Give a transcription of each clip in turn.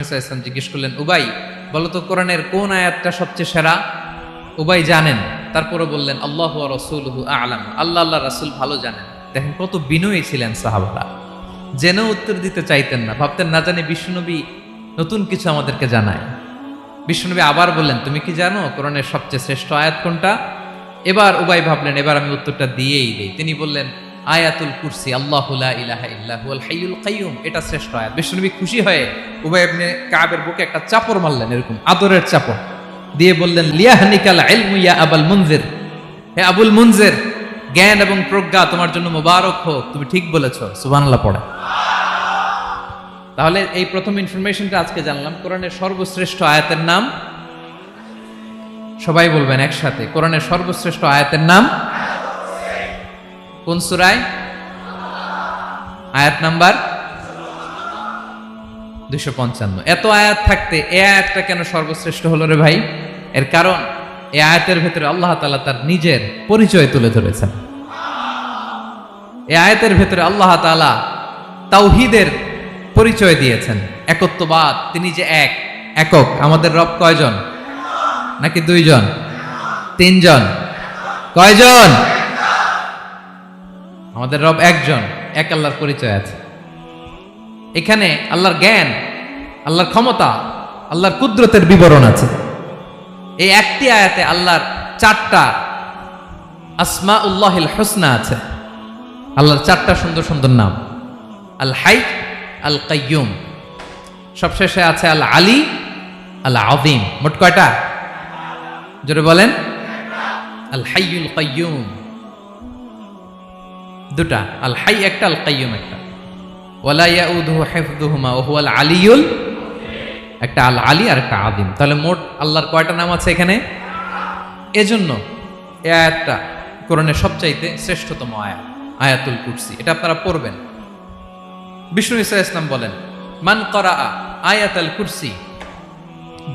ইসলাম জিজ্ঞেস করলেন, উবাই বলো তো কোরআনের কোন আয়াতটা সবচেয়ে সেরা? উবাই জানেন, তারপরে বললেন আল্লাহু ওয়া রাসূলুহু আ'লাম, আল্লাহ আল্লাহ রাসূল ভালো জানেন। দেখেন কত বিনয়ী ছিলেন সাহাবারা, জেনেও উত্তর দিতে চাইতেন না, ভাবতেন না জানি বিশ্বনবী নতুন কিছু আমাদেরকে জানায়। বিশ্বনবী আবার বললেন, তুমি কি জানো কোরআনের সবচেয়ে শ্রেষ্ঠ আয়াত কোনটা? এবার উবাই ভাবলেন এবার আমি উত্তরটা দিয়েই দেই। তিনি বললেন আয়াতুল কুরসি, আল্লাহু লা ইলাহা ইল্লা হুয়াল হাইয়ুল কাইয়্যুম, এটা শ্রেষ্ঠ আয়াত। বিশ্বনবী খুশি হয়ে উবাই ইবনে কাবের বুকে একটা চাপড় মারলেন, এরকম আদরের চাপড় দিয়ে বললেন, লিয়াহনিকাল ইলমু ইয়া আবুল মুনজির, হে আবুল মুনজির, জ্ঞান এবং প্রজ্ঞা তোমার জন্য মোবারক হোক, তুমি ঠিক বলেছো। সুবহানাল্লাহ পড়ে। তাহলে এই প্রথম ইনফরমেশনটা আজকে জানলাম, কোরআনের সর্বশ্রেষ্ঠ আয়াতের নাম, সবাই বলবেন একসাথে, কোরআনের সর্বশ্রেষ্ঠ আয়াতের নাম কোন সূরায়? আয়াত নাম্বার 255। এত আয়াত থাকতে এই আয়াতটা কেন সর্বশ্রেষ্ঠ হলো রে ভাই? এর কারণ এই আয়াতের ভেতরে আল্লাহ তাআলা তার নিজের পরিচয় তুলে ধরেছেন। এই আয়াতের ভেতরে আল্লাহ তাআলা তাওহীদের পরিচয় দিয়েছেন, একত্ববাদ, তিনি যে একক। আমাদের রব কয়জন? নাকি দুইজন, তিনজন? কয়জন? আমাদের রব একজন, এক আল্লাহর পরিচয় আছে। এখানে আল্লাহর জ্ঞান, আল্লাহর ক্ষমতা, আল্লাহর কুদরতের বিবরণ আছে। এই একটি আয়াতে আল্লাহর 4টা আসমাউল্লাহিল হুসনা আছে, আল্লাহর 4টা সুন্দর সুন্দর নাম, আল হাই, আল কাইয়ুম, সবশেষে আছে আল আলী, আল আযীম। মোট কয়টা? জোরে বলেন। আল হাইয়ুল কাইয়ুম দুটা, আল হাই একটা, আল কাইয়ুম একটা। ওয়ালা ইয়াউদুহু হিফযুহুমা ওয়া হুয়াল আলিয়ুল, একটা আল আলী আর একটা আযীম। তাহলে মোট আল্লাহর কয়টা নাম আছে এখানে? এজন্য এই আয়াতটা কোরআনের সবচাইতে শ্রেষ্ঠতম আয়াত, আয়াতুল কুরসি। এটা আপনারা পড়বেন। বিষ্ণু ঈসা ইসলাম বলেন, মান করা আয়াতুল কুরসি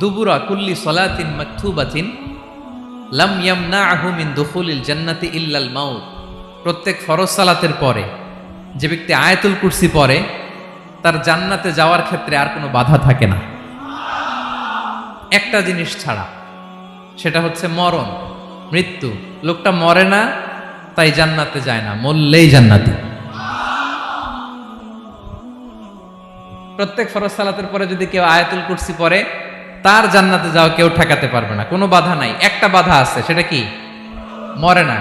দুবুরা কুল্লি সলাতিন মাকতুবাতিন লাম ইয়ামনাহু মিন দুখুলিল জান্নাতি ইল্লাল মাউত। প্রত্যেক ফরজ সালাতের পরে যে ব্যক্তি আয়াতুল কুরসি পড়ে, তার জান্নাতে যাওয়ার ক্ষেত্রে আর কোনো বাধা থাকে না, একটা জিনিস ছাড়া, সেটা হচ্ছে মরণ, মৃত্যু। লোকটা মরে না তাই জান্নাতে যায় না, মরলেই জান্নাতি। প্রত্যেক ফরজ সালাতের পরে যদি কেউ আয়াতুল কুরসি পড়ে, তার জান্নাতে যাওয়া কেউ ঠেকাতে পারবে না, কোনো বাধা নাই। একটা বাধা আছে, সেটা কি? মরে না।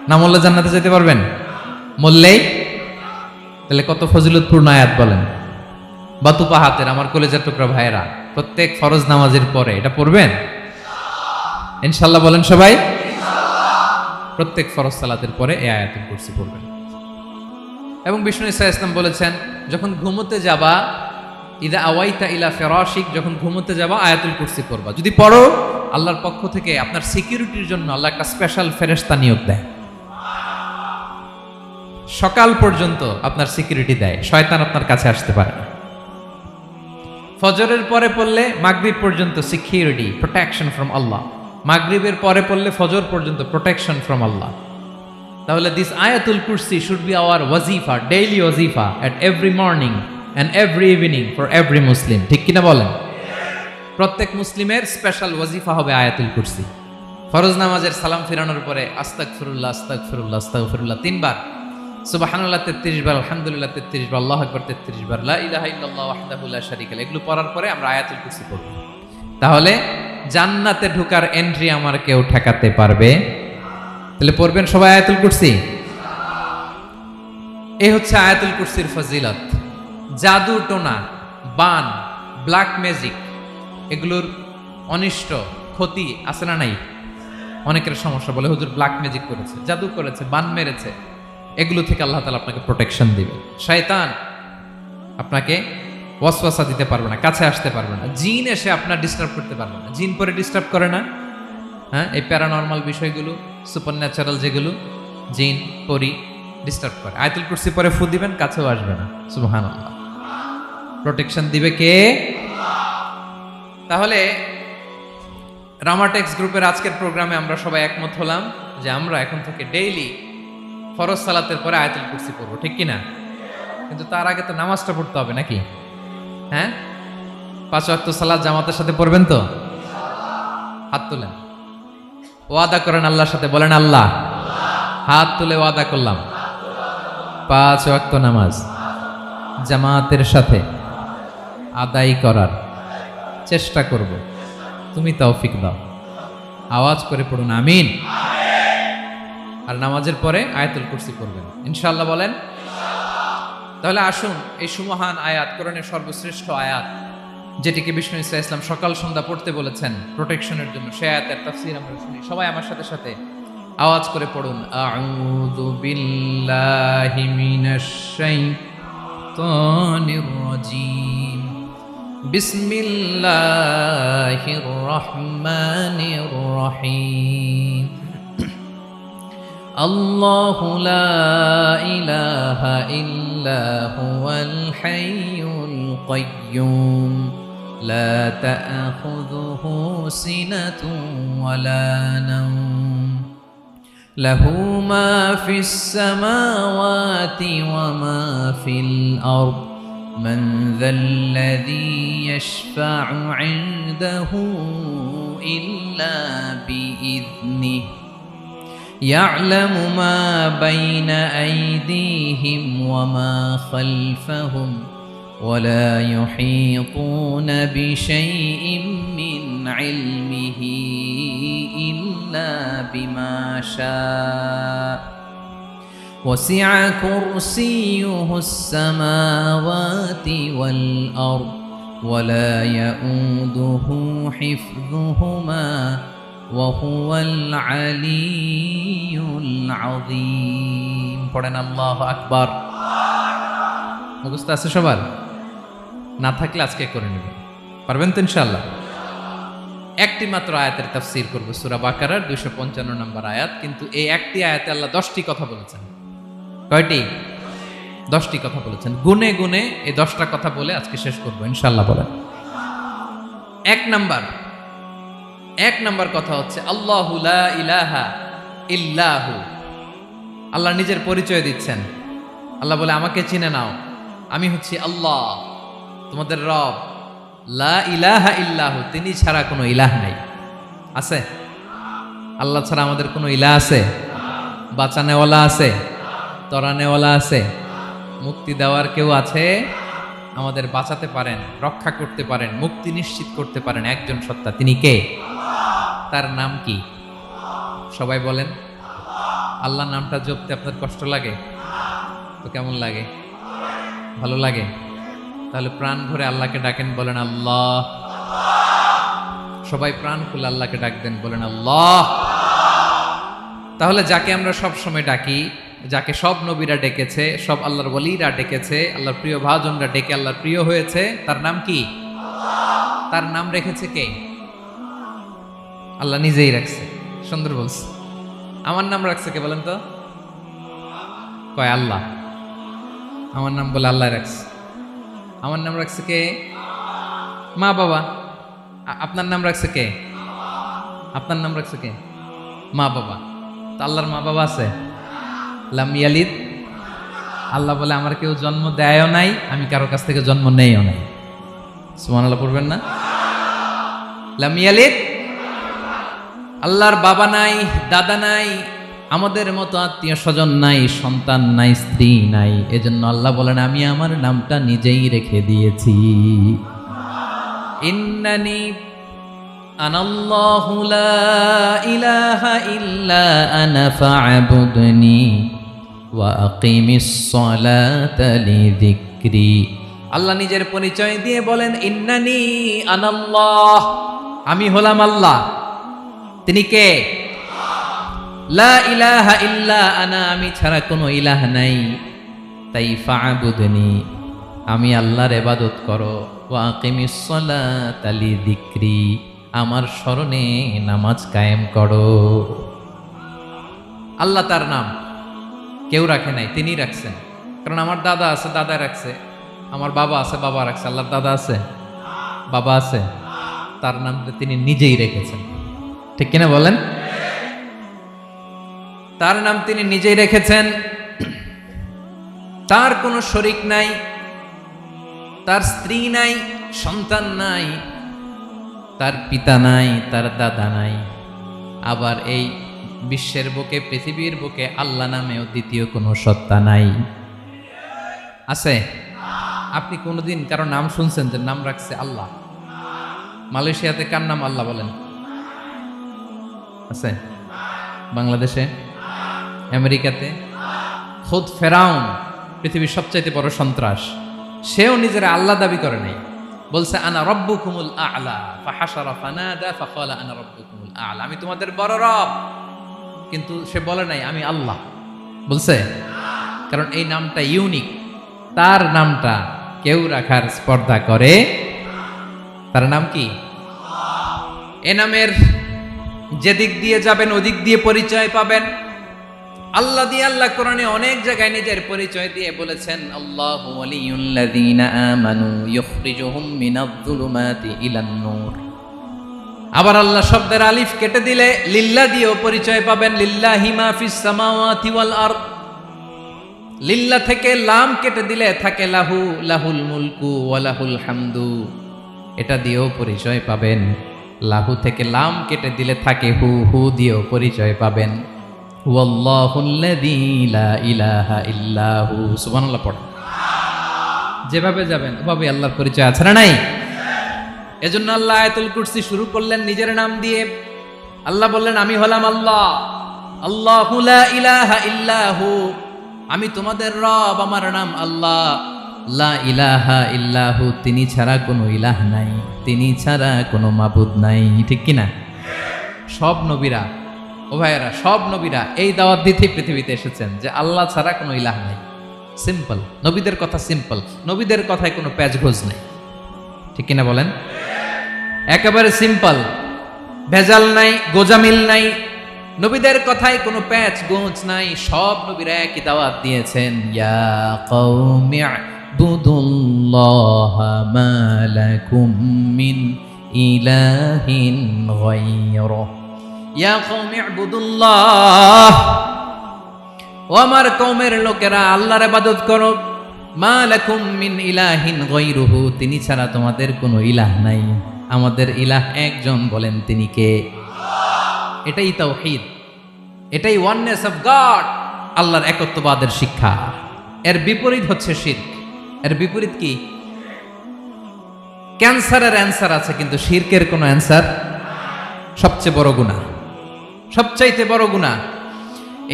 না মরলে জান্নাতে যেতে পারবেন? মরলেই। তাহলে কত ফজিলতপূর্ণ আয়াত বলেন। বাতুপা হাতের আমার কলেজের টুকরা ভাইয়েরা, প্রত্যেক ফরজ নামাজের পরে এটা পড়বেন ইনশাআল্লাহ। বলেন সবাই। প্রত্যেক ফরজ সালাতের পরে এই আয়াতুল কুরসি পড়বেন। এবং বিষ্ণু ঈসা ইসলাম বলেছেন, যখন ঘুমোতে যাবা, ইদা আওয়াইতা ইলা ফিরাশিক, যখন ঘুমোতে যাবা আয়াতুল কুরসি পড়বা। যদি পড়ো, আল্লাহর পক্ষ থেকে আপনার সিকিউরিটির জন্য আল্লাহ একটা স্পেশাল ফেরেশতা নিয়োগ দেয়। সকাল পর্যন্ত আপনার সিকিউরিটি দেয়, শয়তান আপনার কাছে আসতে পারে না। ফজরের পরে পড়লে মাগরিব পর্যন্ত সিকিউরিটি, প্রোটেকশন ফ্রম আল্লাহ। মাগরিবের পরে পড়লে ফজর পর্যন্ত প্রোটেকশন ফ্রম আল্লাহ। তাহলে দিস আয়াতুল কুরসি শুড বি আওয়ার ওয়াজিফা, ডেইলি ওয়াজিফা, at every morning and every evening for every Muslim. ঠিক কিনা বলেন? প্রত্যেক মুসলিমের স্পেশাল ওয়াজিফা হবে আয়াতুল কুরসি। ফরজ নামাজের সালাম ফিরানোর পরে আস্তাগফিরুল্লাহ, আস্তাগফিরুল্লাহ, আস্তাগফিরুল্লাহ 3 বার, সুবহানাল্লাহ 33 বার, আলহামদুলিল্লাহ 33 বার, আল্লাহু আকবার 33 বার, লা ইলাহা ইল্লাল্লাহ ওয়াহদাহু লা শারীকা লাহু, এগুলো পড়ার পরে আমরা আয়াতুল কুরসি পড়ব। তাহলে জান্নাতে ঢোকার এন্ট্রি আমার কেউ ঠেকাতে পারবে? তাহলে পড়বেন সবাই আয়াতুল কুরসি। এই হচ্ছে আয়াতুল কুরসির ফজিলত। জাদু টোনা, বান, ব্ল্যাক ম্যাজিক, এগুলোর অনিষ্ট ক্ষতি আছে না নাই? অনেকের সমস্যা, বলে হুজুর ব্ল্যাক ম্যাজিক করেছে, জাদু করেছে, বান মেরেছে। এগুলো থেকে আল্লাহ তাআলা আপনাকে প্রোটেকশন দিবে। শয়তান আপনাকে ওয়াসওয়াসা দিতে পারবে না, কাছে আসতে পারবে না। জিন এসে আপনার ডিস্টার্ব করতে পারবে না। জিন পরে ডিস্টার্ব করে না? হ্যাঁ, এই প্যারানরমাল বিষয়গুলো, সুপারন্যাচারাল যেগুলো, জিন পরি ডিস্টার্ব করে। আয়াতুল কুরসি পরে ফু দিবেন, কাছেও আসবে না। সুবহানাল্লাহ। প্রোটেকশন দিবে কে? তাহলে রামাটেক্স গ্রুপের আজকের প্রোগ্রামে আমরা সবাই একমত হলাম যে আমরা এখন থেকে ডেইলি ফরজ সালাতের পরে আয়াতুল কুরসি পড়বো, ঠিক কিনা? কিন্তু তার আগে তো নামাজটা পড়তে হবে নাকি? হ্যাঁ, 5 ওয়াক্ত সালাত জামাতের সাথে পড়বেন তো? হাত তুলেন, ওয়াদা করেন আল্লাহর সাথে, বলেন আল্লাহ, হাত তুলে ওয়াদা করলাম 5 ওয়াক্ত নামাজ জামাতের সাথে আদায় করার চেষ্টা করব, তুমি তৌফিক দাও। আওয়াজ করে পড়ুন আমিন। আর নামাজের পরে আয়াতুল কুরসি পড়বেন ইনশাআল্লাহ, বলেন। তাহলে আসুন এই সুমহান আয়াত, কোরআনের সর্বশ্রেষ্ঠ আয়াত, যেটিকে বিষ্ণু ঈসা ইসলাম সকাল সন্ধ্যা পড়তে বলেছেন প্রোটেকশনের জন্য, সে আয়াতের তাফসীর আমরা শুনি। সবাই আমার সাথে সাথে আওয়াজ করে পড়ুন, আউযু বিল্লাহি মিনাশ শাইতানির রাজীম, বিসমিল্লাহির রহমানির রহিম। আল্লাহু লা ইলাহা ইল্লা হুয়াল হাইয়ুল কাইয়্যুম লা তা'খুযুহু সিনাতুন ওয়ালা নাওম লাহু মা ফিস সামাওয়াতি ওয়া মা ফিল আরদ মান যাল্লাযী ইয়াশফা'ু 'ইনদাহু ইল্লা বিইذনিহি يعلم ما بين أيديهم وما خلفهم ولا يحيطون بشيء من علمه إلا بما شاء وسع كرسيه السماوات والأرض ولا يؤوده حفظهما وهو العلي العظيم। পড়েন আল্লাহু আকবার। মুখস্থ আছে সবার? না থাকলে আজকে করে নেবেন, পারবেন তো ইনশাআল্লাহ। একটি মাত্র আয়াতের তাফসীর করব, সূরা বাকারার 255 নম্বর আয়াত। কিন্তু এই একটি আয়াতে আল্লাহ 10টি কথা বলেছেন। কয়টি? 10টি কথা বলেছেন। গুনে গুনে এই 10টা কথা বলে আজকে শেষ করব ইনশাআল্লাহ। বলেন। এক নাম্বার কথা হচ্ছে আল্লাহু লা ইলাহা ইল্লাহু। আল্লাহ নিজের পরিচয় দিচ্ছেন। আল্লাহ বলে, আমাকে চিনে নাও, আমি হচ্ছি আল্লাহ তোমাদের রব। লা ইলাহা ইল্লাহু, তিনি ছাড়া কোনো ইলাহ নাই। আছে? আল্লাহ ছাড়া আমাদের কোনো ইলাহ আছে? বাঁচানেওয়ালা আছে? তরানেওয়ালা আছে? মুক্তি দেওয়ার কেউ আছে? আমাদের বাঁচাতে পারেন, রক্ষা করতে পারেন, মুক্তি নিশ্চিত করতে পারেন একজন সত্তা। তিনি কে? তার নাম কি? সবাই বলেন। আল্লাহ নামটা জপতে আপনার কষ্ট লাগে তো কেমন লাগে? ভালো লাগে? তাহলে প্রাণ ভরে আল্লাহকে ডাকেন, বলেন আল্লাহ। সবাই প্রাণ খুলে আল্লাহকে ডাক দেন, বলেন আল্লাহ। তাহলে যাকে আমরা সব সময় ডাকি, যাকে সব নবীরা ডেকেছে, সব আল্লাহর ওলিরা ডেকেছে, আল্লাহর প্রিয় ভাজনরা ডেকে আল্লাহর প্রিয় হয়েছে, তার নাম কি? তার নাম রেখেছে কে? আল্লাহ নিজেই রাখছে। সুন্দর বলছে। আমার নাম রাখছে কে বলেন তো? কয় আল্লাহ। আমার নাম বলে আল্লাহ রাখছে। আমার নাম রাখছে কে? মা বাবা। আপনার নাম রাখছে কে? আপনার নাম রাখছে কে? মা বাবা। তো আল্লাহর মা বাবা আছে? লাম ইয়ালিদ। আল্লাহ বলে, আমার কেউ জন্ম দেয়ও নাই, আমি কারো কাছ থেকে জন্ম নেইও নাই। সুবহানাল্লাহ পড়বেন না? লাম ইয়ালিদ। আল্লাহর বাবা নাই, দাদা নাই, আমাদের মতো আত্মীয় স্বজন নাই, সন্তান নাই, স্ত্রী নাই। এজন্য আল্লাহ বলেন, আমি আমার নামটা নিজেই রেখে দিয়েছি। ইন্নানি আনাল্লাহু লা ইলাহা ইল্লা আনা ফা'বুদনি ওয়া আকিমিস সালাতা লিযিকরি। আল্লাহ নিজের পরিচয় দিয়ে বলেন, ইন্নানি আনাল্লাহ, আমি হলাম আল্লাহ। তিনি কে? লা ইলাহা ইল্লা আনা, আমি ছাড়া কোনো ইলাহ নাই। তাই ফা'বুদনি, আমি আল্লাহর ইবাদত করো। ওয়া আকিমিস সালাতা লিযিকরি, আমার স্মরণে নামাজ কায়েম করো। আল্লাহ তার নাম কেউ রাখে নাই, তিনি রাখছেন। কারণ আমার দাদা আছে, দাদা রাখছে। আমার বাবা আছে, বাবা রাখছে। আল্লাহর দাদা আছে, বাবা আছে, তার নামটা তিনি নিজেই রেখেছেন। ঠিক কিনা বলেন? তার নাম তিনি নিজেই রেখেছেন। তার কোনো শরীক নাই, তার স্ত্রী নাই, সন্তান নাই, তার পিতা নাই, তার দাদা নাই। আবার এই বিশ্বের বুকে, পৃথিবীর বুকে আল্লাহ নামেও দ্বিতীয় কোনো সত্তা নাই। আছে? আপনি কোনোদিন কারো নাম শুনছেন যে নাম রাখছে আল্লাহ? মালয়েশিয়াতে কার নাম আল্লাহ বলেন? আছে? বাংলাদেশে? আমেরিকাতে? খুদ ফেরাউন, পৃথিবীর সবচাইতে বড় সন্ত্রাস, সেও নিজের আল্লাহ দাবি করে নাই। বলছে আনা রব্বুকুমুল আ'লা, ফাহাশারা ফানাদা ফাকালা আনা রব্বুকুমুল আ'লা, আমি তোমাদের বড় রব। কিন্তু সে বলে নাই আমি আল্লাহ। বলছে? কারণ এই নামটা ইউনিক, তার নামটা কেউ রাখার স্পর্ধা করে। তার নাম কি? এ নামের যেদিক দিয়ে যাবেন ওদিক দিয়ে পরিচয় পাবেন। আল্লাহ দিয়ে আল্লাহ কোরআনে অনেক জায়গায় নিজের পরিচয় দিয়ে বলেছেন, আল্লাহু ওয়ালিয়ুল্লাযীনা আমানু ইখরিজুহুম মিনায-যুলুমাতি ইলান-নূর। আবার আল্লাহ শব্দের আলিফ কেটে দিলে লিল্লাহ দিয়েও পরিচয় পাবেন। লিল্লাহি মা ফিস সামাওয়াতি ওয়াল আরদ। লিল্লাহ থেকে লাম কেটে দিলে থাকে লাহু, লাহুল মুলকু ওয়া লাহুল হামদু, এটা দিয়েও পরিচয় পাবেন। লাহু থেকে লাম কেটে দিলে থাকে হু, হু দিয়েও পরিচয় পাবেন। ওয়াল্লাহুল্লাযী লা ইলাহা ইল্লাহু। সুবহানাল্লাহ পড়ে। যেভাবে যাবেন ওভাবে আল্লাহর পরিচয় আছে না নাই? এজন্য আল্লাহ আয়াতুল কুরসি শুরু করলেন নিজের নাম দিয়ে। আল্লাহ বললেন আমি হলাম আল্লাহ, আল্লাহু লা ইলাহা ইল্লাহু, আমি তোমাদের রব, আমার নাম আল্লাহ। লা ইলাহা ইল্লাহু, তিনি ছাড়া কোনো ইলাহ নাই, তিনি ছাড়া কোনো মাবুদ নাই। ঠিক কিনা? সব নবীরা, ও ভাইয়েরা, সব নবীরা এই দাওয়াত দিতে পৃথিবীতে এসেছেন যে আল্লাহ ছাড়া কোনো ইলাহ নাই। সিম্পল, নবীদের কথা সিম্পল, নবীদের কথায় কোনো প্যাচগোজ নাই। ঠিক কিনা বলেন? একেবারে সিম্পল, ভেজাল নাই, গোজামিল নাই, নবীদের কথায় কোনো প্যাচ গোঁচ নাই। সব নবীরা একই দাওয়াত দিয়েছেন, ইয়া কওমি ইবুদুল্লাহা মা লাকুম মিন ইলাহিন গায়রুহু। ইয়া কওমি ইবুদুল্লাহ, ও আমার কওমের লোকেরা আল্লাহর ইবাদত করো। মা লাকুম মিন ইলাহিন গায়রুহু, তিনি ছাড়া তোমাদের কোনো ইলাহ নাই। আমাদের ইলাহ একজন, বলেন তিনি কে? এটাই তাওহীদ, এটাই ওয়াননেস অফ গড, আল্লাহর একত্ববাদের শিক্ষা। এর বিপরীত হচ্ছে শিরক। এর বিপরীত কি? ক্যান্সারের অ্যান্সার আছে কিন্তু শিরকের কোনো অ্যান্সার। সবচেয়ে বড় গুনাহ, সবচাইতে বড় গুনাহ।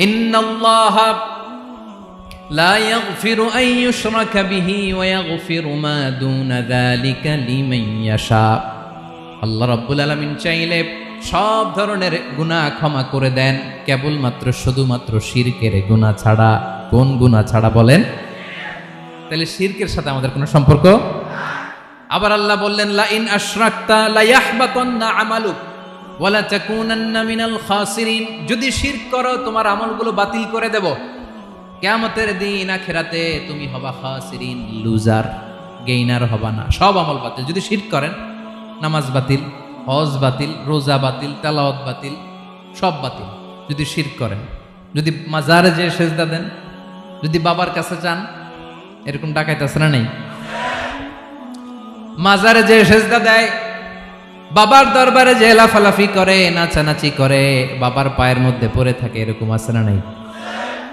ইন্নাল্লাহা লা ইয়াগফিরু আন ইউশরাকা বিহি ওয়া ইয়াগফিরু মা দুনা যালিকা লিমান ইয়াশা। আল্লাহ রাব্বুল আলামিন চাইলে সব ধরনের গুনাহ ক্ষমা করে দেন, কেবলমাত্র শুধুমাত্র শিরকের গুনাহ ছাড়া। কোন গুনাহ ছাড়া বলেন? তাহলে শিরকের সাথে আমাদের কোনো সম্পর্ক। আবার আল্লাহ বললেন, লা ইন আশরাকতা লা ইয়াহবাতান্না আমালুক ওয়া লা তাকুনান্না মিনাল খাসিরিন। যদি শিরক করো তোমার আমলগুলো বাতিল করে দেব, কিয়ামতের দিন আখিরাতে তুমি হবা খাসিরিন, লুজার, গেইনার হবা না। সব আমল বাতিল যদি শিরক করেন। নামাজ বাতিল, হজ বাতিল, রোজা বাতিল, তেলাওয়াত বাতিল, সব বাতিল যদি শিরক করেন। যদি মাজারে যে সেজদা দেন, যদি বাবার কাছে চান, এরকম ডাকাইত আছে না নেই? মাজারে যে সেজদা দেয়, বাবার দরবারে যে লাফালাফি করে, নাচানাচি করে, বাবার পায়ের মধ্যে পড়ে থাকে, এরকম আছে না নাই?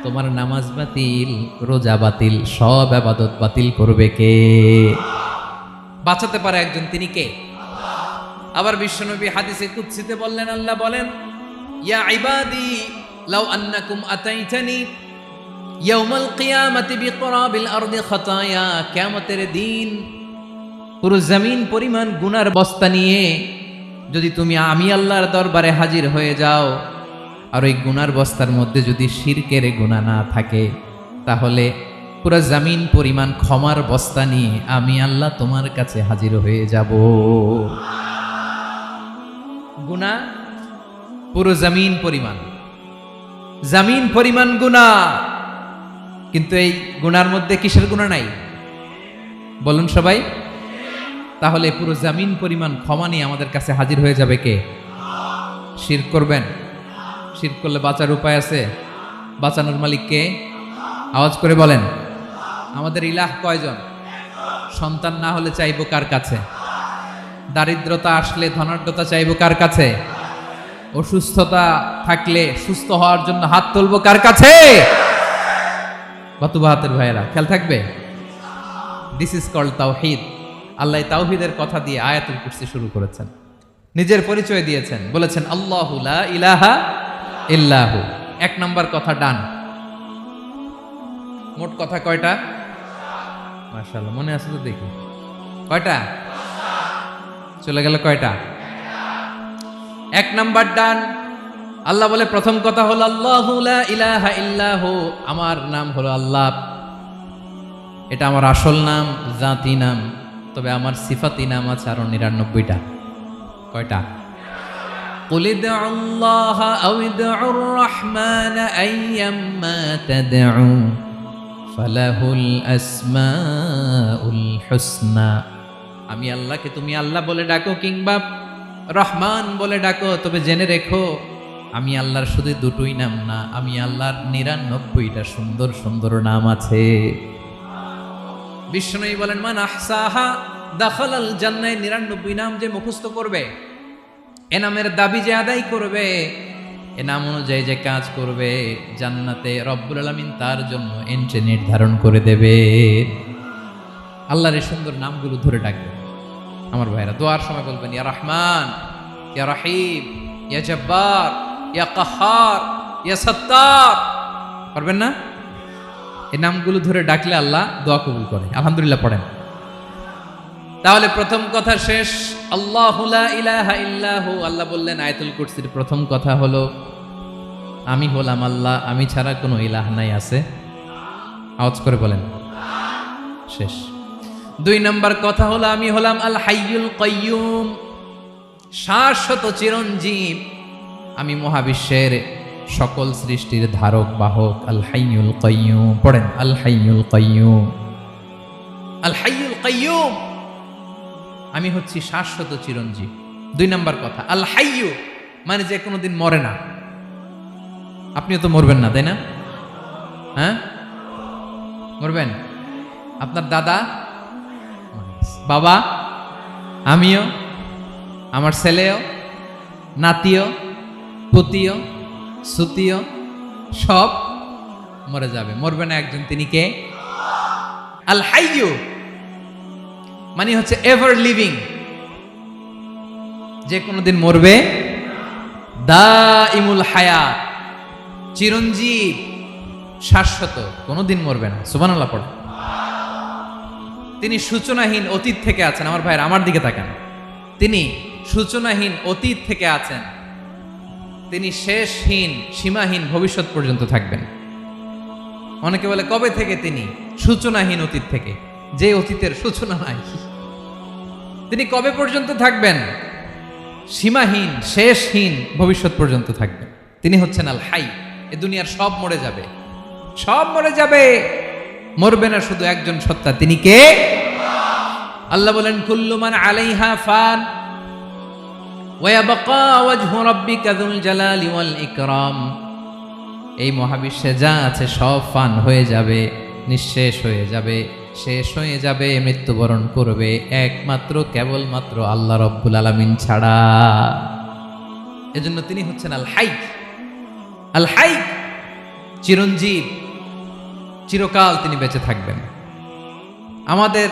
তোমার নামাজ বাতিল, রোজা বাতিল, সব ইবাদত বাতিল করবে কে? বাঁচাতে পারে একজন, তিনি কে? আবার বিশ্বনবী হাদিসে কুদসিতে বললেন, আল্লাহ বলেন, ইয়া ইবাদি লাউ আন্নাকুম আতাইতানি ইয়াউমাল কিয়ামাতি বিকরাবিল আরদি খাতায়া। কিয়ামতের দিন পুরো জমিন পরিমাণ গুনার বস্তা নিয়ে যদি তুমি আমি আল্লাহর দরবারে হাজির হয়ে যাও, আর ওই গুনার বস্তার মধ্যে যদি শিরকের গুনাহ না থাকে, তাহলে পুরো জমিন পরিমাণ ক্ষমার বস্তা নিয়ে আমি আল্লাহ তোমার কাছে হাজির হয়ে যাব। গুনাহ পুরো জমিন পরিমাণ, জমিন পরিমাণ গুনাহ। কিন্তু এই গুনার মধ্যে কিসের গুনাহ নাই বলুন সবাই? তাহলে পুরো জমিন পরিমাণ ক্ষমা নিয়ে আমাদের কাছে হাজির হয়ে যাবে কে? শিরক করবেন? শিরক করলে বাঁচার উপায় আছে? বাঁচানোর মালিক কে? আওয়াজ করে বলেন। আমাদের ইলাহ কয়জন? সন্তান না হলে চাইবো কার কাছে? দারিদ্রতা আসলে ধনাঢ্যতা চাইবো কার কাছে? অসুস্থতা থাকলে সুস্থ হওয়ার জন্য হাত তুলবো কার কাছে? বাতুবাহাতের ভাইয়েরা খেয়াল থাকবে। দিস ইজ কল্ড তাওহীদ। আল্লাহ তাওহীদের কথা দিয়ে আয়াতুল কুরসি শুরু করেছেন, নিজের পরিচয় দিয়েছেন, বলেছেন আল্লাহু লা ইলাহা ইল্লাহু। এক নাম্বার কথা ডান। মোট কথা কয়টা? মাশাআল্লাহ, মনে আছে তো দেখি। কয়টা? চলে গেল কয়টা? এক নাম্বার ডান। আল্লাহ বলে প্রথম কথা হলো আল্লাহু লা ইলাহা ইল্লাহু, আমার নাম হলো আল্লাহ। এটা আমার আসল নাম, জাতি নাম। তবে আমার সিফাতি নাম আছে আরো 99টা। কয়টা? قل ادعوا الله أو ادعوا الرحمن أيما تدعوا فله الأسماء الحسنى। আমি আল্লাহকে তুমি আল্লাহ বলে ডাকো কিংবা রহমান বলে ডাকো, তবে জেনে রেখো আমি আল্লাহর শুধু দুটোই নাম না, আমি আল্লাহর 99টা সুন্দর সুন্দর নাম আছে। বিষ্ণুই বলেন মান আহসাহা দাখালাল জান্নাহ। 99 নাম যে মুখস্থ করবে, এ নামের দাবি যে আদায় করবে, এ নাম অনুযায়ী যে কাজ করবে, জান্নাতে রব্বুল আলামিন তার জন্য এন্ট্রি নির্ধারণ করে দেবে। আল্লাহর এই সুন্দর নামগুলো ধরে ডাকবে। আমার ভাইরা দোয়ার সময় বলবেন ইয়া রহমান, ইয়া রহিম, ইয়া জব্বার, ইয়া কাহ্হার, ইয়া সত্তার। পারবেন না? এই নামগুলো ধরে ডাকলে আল্লাহ দোয়া কবুল করে। আলহামদুলিল্লাহ পড়েন। তাহলে প্রথম কথা শেষ। আল্লাহু লা ইলাহা ইল্লাহু। আল্লাহ বললেন আয়াতুল কুরসির প্রথম কথা হলো আমি হলাম আল্লাহ, আমি ছাড়া কোনো ইলাহ নাই। আছে? আওয়াজ করে বলেন। শেষ। 2 নম্বর কথা হলো আমি হলাম আল হাইয়ুল কাইয়ুম, শাশ্বত চিরঞ্জীব। আমি মহাবিশ্বের সকল সৃষ্টির ধারক বাহক। আল হাইয়ুল কাইয়ুম। পড়েন আল হাইয়ুল কাইয়ুম। আল হাইয়ুল কাইয়ুম, আমি হচ্ছি শাশ্বত চিরঞ্জীব। 2 নম্বর কথা আল হাইয়ু, মানে যে কোনোদিন মরে না। আপনিও তো মরবেন না, তাই না? হ্যাঁ, মরবেন। আপনার দাদা, বাবা, আমিও, আমার ছেলেও, নাতিও, পুতিও, সুতিও সব মরে যাবে। মরবে না একজন, তিনি কে? আল হাইয়ু মানে হচ্ছে এভার লিভিং, যে কোনোদিন মরবে। দাইমুল হায়াত, চিরঞ্জীব, শাশ্বত, কোনোদিন মরবে না। সুবহানাল্লাহ পড়ে। তিনি সূচনাহীন অতীত থেকে আছেন। আমার ভাইয়ের আমার দিকে তাকান। তিনি সূচনাহীন অতীত থেকে আছেন। তিনি শেষহীন সীমাহীন ভবিষ্যৎ পর্যন্ত থাকবেন। অনেকে বলে কবে থেকে? তিনি সূচনাহীন অতীত থেকে, যে অতীতের সূচনা নাই। তিনি কবে পর্যন্ত থাকবেন? সীমাহীন শেষহীন ভবিষ্যৎ পর্যন্ত থাকবেন। তিনি হচ্ছেন আল হাই। এ দুনিয়ার সব মরে যাবে, সব মরে যাবে, মরবে না শুধু একজন সত্তা। তিনি কে? আল্লাহ বলেন কুল্লু মান আলাইহা ফান ওয়া ইয়াবকা ওয়াজহু রাব্বিকা যুল জালালি ওয়াল ইকরাম। এই মহাবিশ্বে যা আছে সব ফান হয়ে যাবে, নিঃশেষ হয়ে যাবে, শেষ হয়ে যাবে, মৃত্যুবরণ করবে, একমাত্র কেবলমাত্র আল্লাহ রব্বুল আলামিন ছাড়া। এজন্য তিনি হচ্ছেন আল হাই। আল হাই, চিরঞ্জীব, চিরকাল তিনি বেঁচে থাকবেন। আমাদের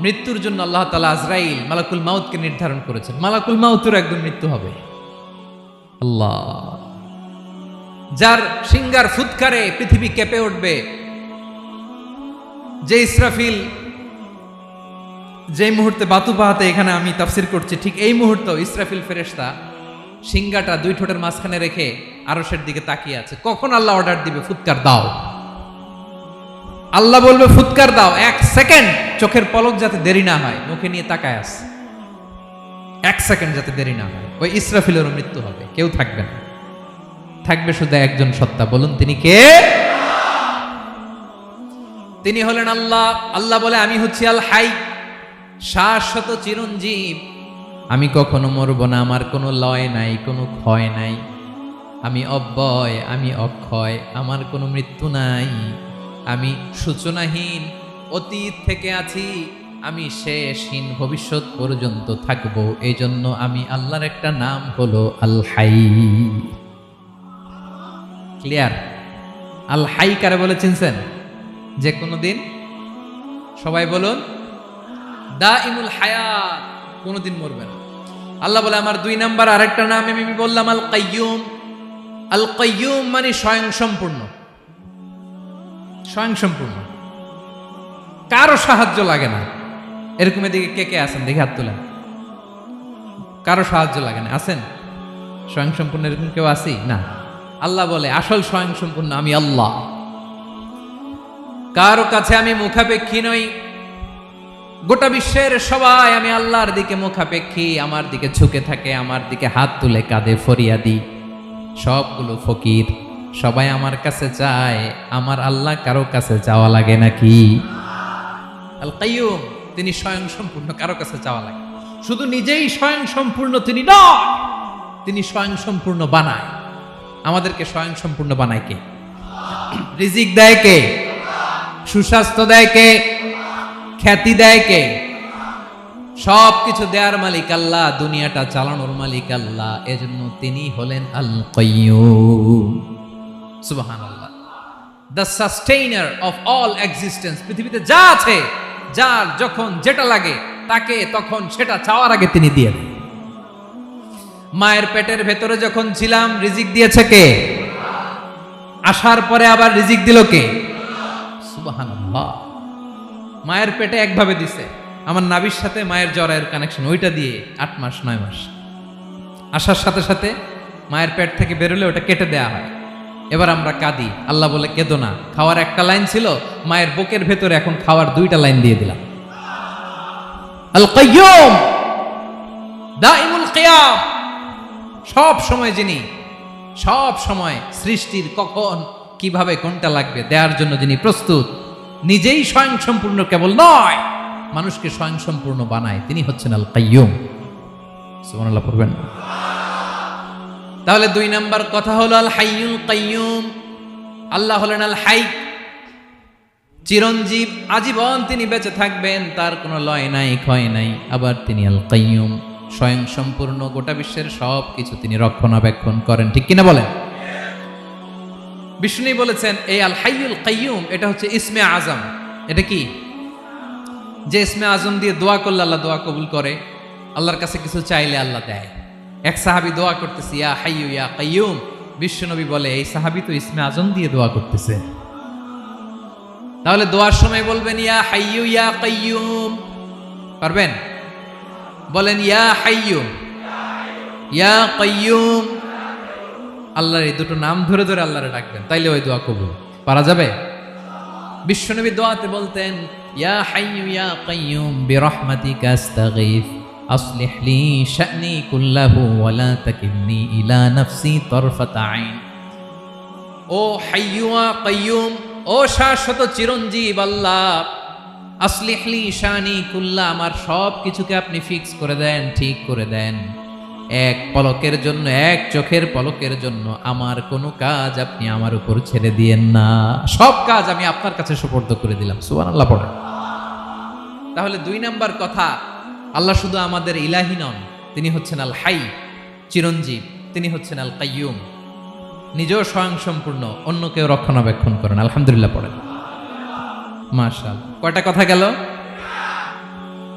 মৃত্যুর জন্য আল্লাহ তাআলা আজরাইল মালাকুল মাউতকে নির্ধারণ করেছেন। মালাকুল মাউতের একদম মৃত্যু হবে। আল্লাহ, যার সিংগার ফুৎকারে পৃথিবী কেঁপে উঠবে, যে ইসরাফিল যে মুহূর্তে বাতুপাহাতে এখানে আমি তাফসির করছি, ঠিক এই মুহূর্তে ইসরাফিল ফেরেশতা সিংগাটা 2 ঠোঁটের মাঝখানে রেখে আরশের দিকে তাকিয়ে আছে। কখন আল্লাহ অর্ডার দিবে ফুৎকার দাও, আল্লাহ বলবে ফুৎকার দাও, 1 সেকেন্ড চোখের পলক যাতে দেরি না হয়, মুখে নিয়ে তাকায় আছে, 1 সেকেন্ড যাতে দেরি না হয়। ওই ইসরাফিলেরও মৃত্যু হবে, কেউ থাকবে না, থাকবে শুধু একজন সত্তা। বলুন তিনি কে? তিনি হলেন আল্লাহ। আল্লাহ বলে আমি হচ্ছি আল হাই, শাশ্বত চিরঞ্জীব। আমি কখনো মরব না, আমার কোনো লয় নাই, কোনো ক্ষয় নাই। আমি অব্যয়, আমি অক্ষয়, আমার কোনো মৃত্যু নাই। আমি সূচনাহীন অতীত থেকে আছি, আমি শেষহীন ভবিষ্যৎ পর্যন্ত থাকবো, এই জন্য আমি আল্লাহর একটা নাম হলো আল হাই। ক্লিয়ার? আল হাই কারে বলে চিনছেন? যে কোনো দিন, সবাই বলুন, দাইমুল হায়াত, কোনোদিন মরবে না। আল্লাহ বলে আমার 2 নাম্বার আরেকটা নাম আমি বললাম আল কাইয়ুম। আল কাইয়ুম মানে স্বয়ং সম্পূর্ণ। স্বয়ং সম্পূর্ণ, কারো সাহায্য লাগে না। এরকম এদিকে কে কে আছেন দেখি হাত তোলেন। কারো সাহায্য লাগে না, আছেন? স্বয়ং সম্পূর্ণ এরকম কেউ আছি না? আল্লাহ বলে আসল স্বয়ং সম্পূর্ণ আমি আল্লাহ। কারো কাছে আমি মুখাপেক্ষী নই। গোটা বিশ্বের সবাই আমি আল্লাহর দিকে মুখাপেক্ষী, আমার দিকে ঝুঁকে থাকে, আমার দিকে হাত তুলে কাঁধে ফরিয়াদি। সবগুলো ফকির, সবাই আমার কাছে চায়। আমার আল্লাহ কারো কাছে চাওয়া লাগে নাকি? আল কাইয়ুম, তিনি স্বয়ং সম্পূর্ণ, কারো কাছে চাওয়া লাগে। শুধু নিজেই স্বয়ং সম্পূর্ণ তিনি নয়, তিনি স্বয়ং সম্পূর্ণ বানায়। আমাদেরকে স্বয়ং সম্পূর্ণ বানায় কে? রিজিক দেয় কে? সুস্বাস্থ্য দেয় কে? খ্যাতি দেয় কে? সব কিছু দেওয়ার মালিক আল্লাহ, দুনিয়াটা চালানোর মালিক আল্লাহ। এজন্য তিনি হলেন আল কাইয়ুম। সুবহানাল্লাহ। The sustainer of all existence. পৃথিবীতে যা আছে, যার যখন যেটা লাগে তাকে তখন সেটা চাওয়ার আগে তিনি দিয়ে দেন। মায়ের পেটের ভেতরে যখন ছিলাম রিজিক দিয়েছে কে? আসার পরে আবার রিজিক দিল কে? সুবহানাল্লাহ। মায়ের পেটে একভাবে দিছে, আমার নাভির সাথে মায়ের জরায়ের কানেকশন, ওইটা দিয়ে 8 মাস 9 মাস। আসার সাথে সাথে মায়ের পেট থেকে বেরোলে ওটা কেটে দেয়া হয়। এবার আমরা কাঁদি, আল্লাহ বলে কেঁদো না, খাওয়ার একটা লাইন ছিল, মায়ের বুকের ভেতরে এখন খাওয়ার 2টা লাইন দিয়ে দিলাম। আল কাইয়ুম, দাইমুল কিয়াম, সব সময় যিনি, সব সময় সৃষ্টির কখন কিভাবে কোনটা লাগবে দেওয়ার জন্য যিনি প্রস্তুত, নিজেই স্বয়ং সম্পূর্ণ কেবল নয়, মানুষকে স্বয়ং সম্পূর্ণ বানায়, তিনি হচ্ছেন আল কাইয়ুম। সুবহানাল্লাহ পড়বেন। তাহলে 2 নাম্বার কথা হলো আল হাইয়ুল কাইয়ুম। আল্লাহ হলেন আল হাই, চিরঞ্জীব, আজীবন তিনি বেঁচে থাকবেন, তার কোনো লয় নাই, ক্ষয় নাই। আবার তিনি আল কাইয়ুম, স্বয়ং সম্পূর্ণ, গোটা বিশ্বের সব কিছু তিনি রক্ষণাবেক্ষণ করেন। ঠিক কিনা বলেন? বিষ্ণু বলেছেন এই আল হাইয়ুল কাইয়ুম এটা হচ্ছে ইসমে আজম। এটা কি? যে ইসমে আজম দিয়ে দোয়া করলে আল্লাহ দোয়া কবুল করে, আল্লাহর কাছে কিছু চাইলে আল্লাহ দেয়। এক সাহাবী দোয়া করতেছে ইয়া হাইয়ু ইয়া কাইয়ুম, বিশ্বনবী বলে এই সাহাবী তো ইসমে আজম দিয়ে দোয়া করতেছে। তাহলে দোয়ার সময় বলবেন ইয়া হাইয়ু ইয়া কাইয়ুম, পারবেন? বলেন ইয়া হাইয়ু ইয়া কাইয়ুম। আল্লাহর এই দুটো নাম ধরে ধরে আল্লাহরে ডাকবেন, তাইলে ওই দোয়া কবুল। পারা যাবে? বিশ্বনবী দোয়াতে বলতেন ইয়া হাইয়ু ইয়া কাইয়ুম বিরহমাতিকা আস্তাগীথ আসলিহ লি শা'নি কুল্লাহু ওয়া লা তাকিলনি ইলা নাফসি তারফাতা আইন। ও হাইয়ু ওয়া কাইয়ুম, ও শাশ্বত চিরঞ্জীব আল্লাহ, আসলিহ লি শা'নি কুল্লাহ, আমার সব কিছুকে আপনি ফিক্স করে দেন, ঠিক করে দেন। এক পলকের জন্য, এক চোখের পলকের জন্য আমার কোনো কাজ আপনি আমার উপর ছেড়ে দিয়েন না, সব কাজ আমি আপনার কাছে সুপর্দ করে দিলাম। সুবহানাল্লাহ পড়েন। তাহলে 2 নাম্বার কথা, আল্লাহ শুধু আমাদের ইলাহি নন, তিনি হচ্ছেন আল হাই, চিরঞ্জীব, তিনি হচ্ছেন আল কাইয়ুম, নিজেও স্বয়ং সম্পূর্ণ, অন্যকেও রক্ষণাবেক্ষণ করেন। আলহামদুলিল্লাহ পড়েন। মাশাআল্লাহ। কয়টা কথা গেল?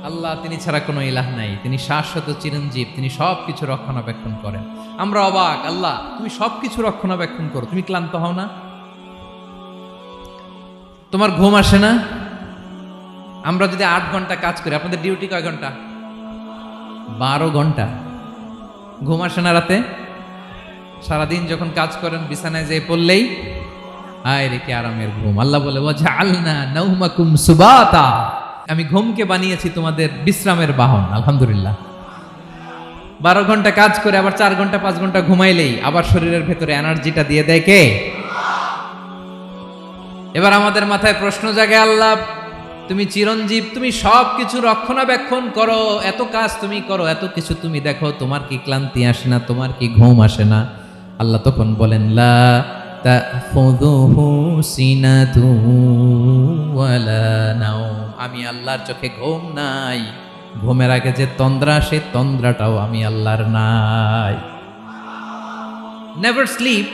আল্লাহ তিনি ছাড়া কোনো ইলাহ নাই, তিনি শাশ্বত চিরঞ্জীব, তিনি সব কিছু রক্ষণাবেক্ষণ করেন। আমরা অবাক, আল্লাহ তুমি সব কিছু রক্ষণাবেক্ষণ করো, তুমি ক্লান্ত হও না? তোমার ঘুম আসে না? আমরা যদি 8 ঘন্টা কাজ করি, আপনাদের ডিউটি কয় ঘন্টা? 12 ঘন্টা। ঘুম আসে না রাতে? সারাদিন যখন কাজ করেন বিছানায় যেয়ে পড়লেই আয় রে কি আরামের ঘুম। আল্লাহ বলে ওয়াজআলনা নাওমাকুম সুবাতা, আমি ঘুমকে বানিয়েছি তোমাদের বিশ্রামের বাহন। আলহামদুলিল্লাহ। 12 ঘন্টা কাজ করে আবার 4 ঘন্টা 5 ঘন্টা ঘুমাইলেই আবার শরীরের ভেতরে এনার্জিটা দিয়ে দেয় কে? এবার আমাদের মাথায় প্রশ্ন জাগে, আল্লাহ তুমি চিরঞ্জীব, তুমি সব কিছু রক্ষণাবেক্ষণ করো, এত কাজ তুমি করো, এত কিছু তুমি দেখো, তোমার কি ক্লান্তি আসে না? তোমার কি ঘুম আসে না? আল্লাহ তখন বলেন লা তাখুযুহু সিনাতু ওয়ালা নাওম, আমি আল্লাহর চোখে ঘুম নাই, ঘুমের আগে যে তন্দ্রা, সে তন্দ্রাটাও আমি আল্লাহর নাই। নেভার স্লিপ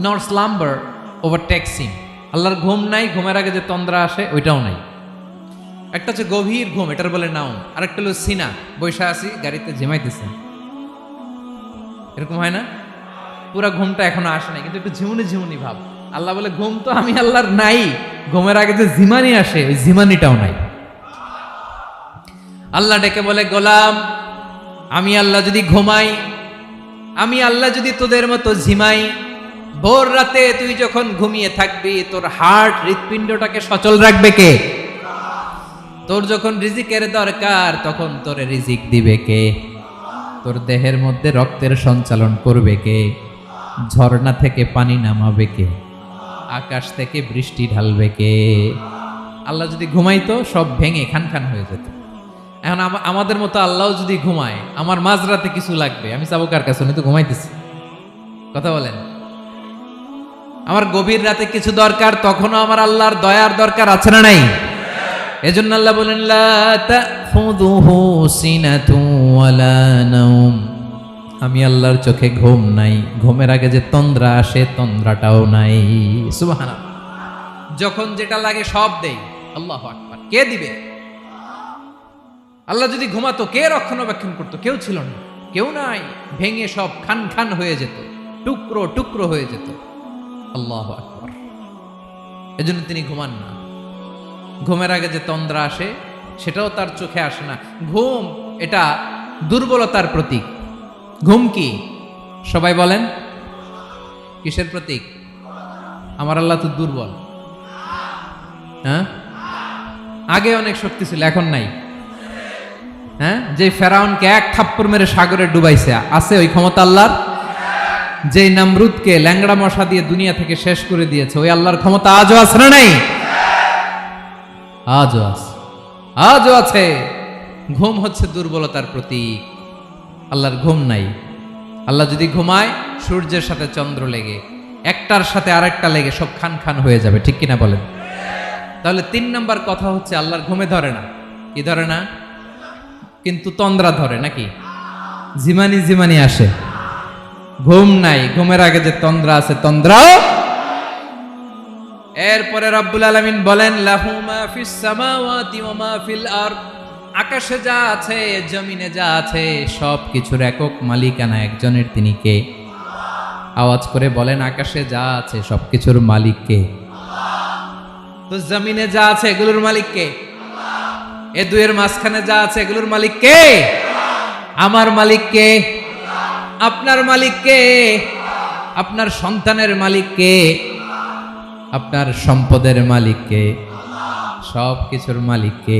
নর স্লাম্বার ওভারটেকস হিম। আল্লাহর ঘুম নাই, ঘুমের আগে যে তন্দ্রা আসে ওইটাও নাই। একটা হচ্ছে গভীর ঘুম, এটার বলে নাউম। আরেকটা হলো সিনা, বৈশা আছি গাড়িতে ঝিমাইতেছে, এরকম হয় না? পুরা ঘুমটা এখনো আসে নাই, কিন্তু একটু ঝিমুনি ঝিমুনি ভাব। আল্লাহ বলে ঘুম তো আমি আল্লাহর নাই, ঘুমের আগে যে ঝিমানি আসে ওই ঝিমানিটাও নাই। আল্লাহ ডেকে বলে, গোলাম আমি আল্লাহ যদি ঘুমাই, আমি আল্লাহ যদি তোদের মতো ঝিমাই, ভোর রাতে তুই যখন ঘুমিয়ে থাকবি তোর হার্ট হৃৎপিণ্ডটাকে সচল রাখবে কে? তোর যখন রিজিকের দরকার তখন তোরে রিজিক দিবে কে? তোর দেহের মধ্যে রক্তের সঞ্চালন করবে কে? ঝর্ণা থেকে পানি নামাবে কে? আকাশ থেকে বৃষ্টি ঢালবে কে? আল্লাহ যদি ঘুমাইতো সব ভেঙে খান খান হয়ে যেত। এখন আমাদের মতো আল্লাহ যদি ঘুমায়, আমার মাঝরাতে কিছু লাগবে, আমি যাবো কার কাছে? উনি তো ঘুমাইতেছি। কথা বলেন। আমার গভীর রাতে কিছু দরকার, তখনও আমার আল্লাহর দয়ার দরকার আছে না নাই? এজন্য আল্লাহ বলেন, লা তাখুযুহু সিনাতুন ওয়ালা নাওম। আমি আল্লাহর চোখে ঘুম নাই, ঘুমের আগে যে তন্দ্রা আসে তন্দ্রাটাও নাই। সুবহানাল্লাহ। যখন যেটা লাগে সব দেই। আল্লাহু আকবার। কে দিবে? আল্লাহ যদি ঘুমাতো কে রক্ষণাবেক্ষণ করতো? কেউ ছিল না, কেউ নাই। ভেঙে সব খান খান হয়ে যেত, টুকরো টুকরো হয়ে যেত। আল্লাহু আকবার। এজন্য তিনি ঘুমান না। ঘুমের আগে যে তন্দ্রা আসে সেটাও তার চোখে আসে না। ঘুম এটা দুর্বলতার প্রতীক। ঘুম কি? সবাই বলেন, কিসের প্রতীক? আমার আল্লাহ তো দুর্বল। হ্যাঁ, আগে অনেক শক্তি ছিল, এখন নাই। হ্যাঁ, যে ফেরাউনকে এক থাপ্পড় মেরে সাগরে ডুবাইছে, আছে ওই ক্ষমতা আল্লাহর? যে নামরুদকে ল্যাংড়া মশা দিয়ে দুনিয়া থেকে শেষ করে দিয়েছে, ওই আল্লাহর ক্ষমতা আজও আছে না নাই? আজও আছে, আজও আছে। ঘুম হচ্ছে দুর্বলতার প্রতীক। আল্লাহর ঘুম নাই। আল্লাহ যদি ঘুমায়, সূর্যের সাথে চন্দ্র লেগে, একটার সাথে আরেকটা লেগে সব খান খান হয়ে যাবে, ঠিক কিনা বলেন? তাহলে 3 নাম্বার কথা হচ্ছে আল্লাহর ঘুমে ধরে না। কি ধরে না? কিন্তু তন্দ্রা ধরে নাকি? জিমানি জিমানি আসে। ঘুম নাই, ঘুমের আগে যে তন্দ্রা আছে তন্দ্রাও। এরপরে রব্বুল আলামিন বলেন, লাহু মা ফিস সামাওয়াতি ওয়া মা ফিল আরদ। আকাশে যা আছে, জমিনে যা আছে, সব কিছুর একক মালিকানা একজনের। তিনি কে? আওয়াজ করে বলেন, আকাশে যা আছে সব কিছুর মালিক কে? তো জমিনে যা আছে এগুলোর মালিক কে? এ দুয়ের মাঝখানে যা আছে এগুলোর মালিক কে? আমার মালিক কে? আপনার মালিক কে? আপনার সন্তানের মালিক কে? আপনার সম্পদের মালিক কে? সব কিছুর মালিক কে?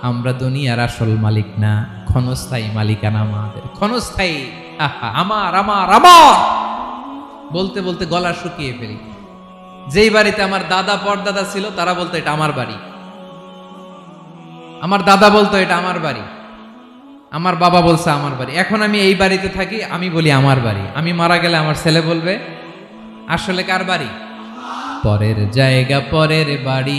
আমরা দুনিয়ার আসল মালিক না, ক্ষণস্থায়ী মালিকানা আমাদের। ক্ষণস্থায়ী। আমার আমার আমার বলতে বলতে গলা শুকিয়ে ফেলি। যেই বাড়িতে আমার দাদা পরদাদা ছিল তারা বলতো এটা আমার বাড়ি, আমার দাদা বলতো এটা আমার বাড়ি, আমার বাবা বলছে আমার বাড়ি। এখন আমি এই বাড়িতে থাকি, আমি বলি আমার বাড়ি। আমি মারা গেলে আমার ছেলে বলবে আসলে কার বাড়ি? পরের জায়গা পরের বাড়ি,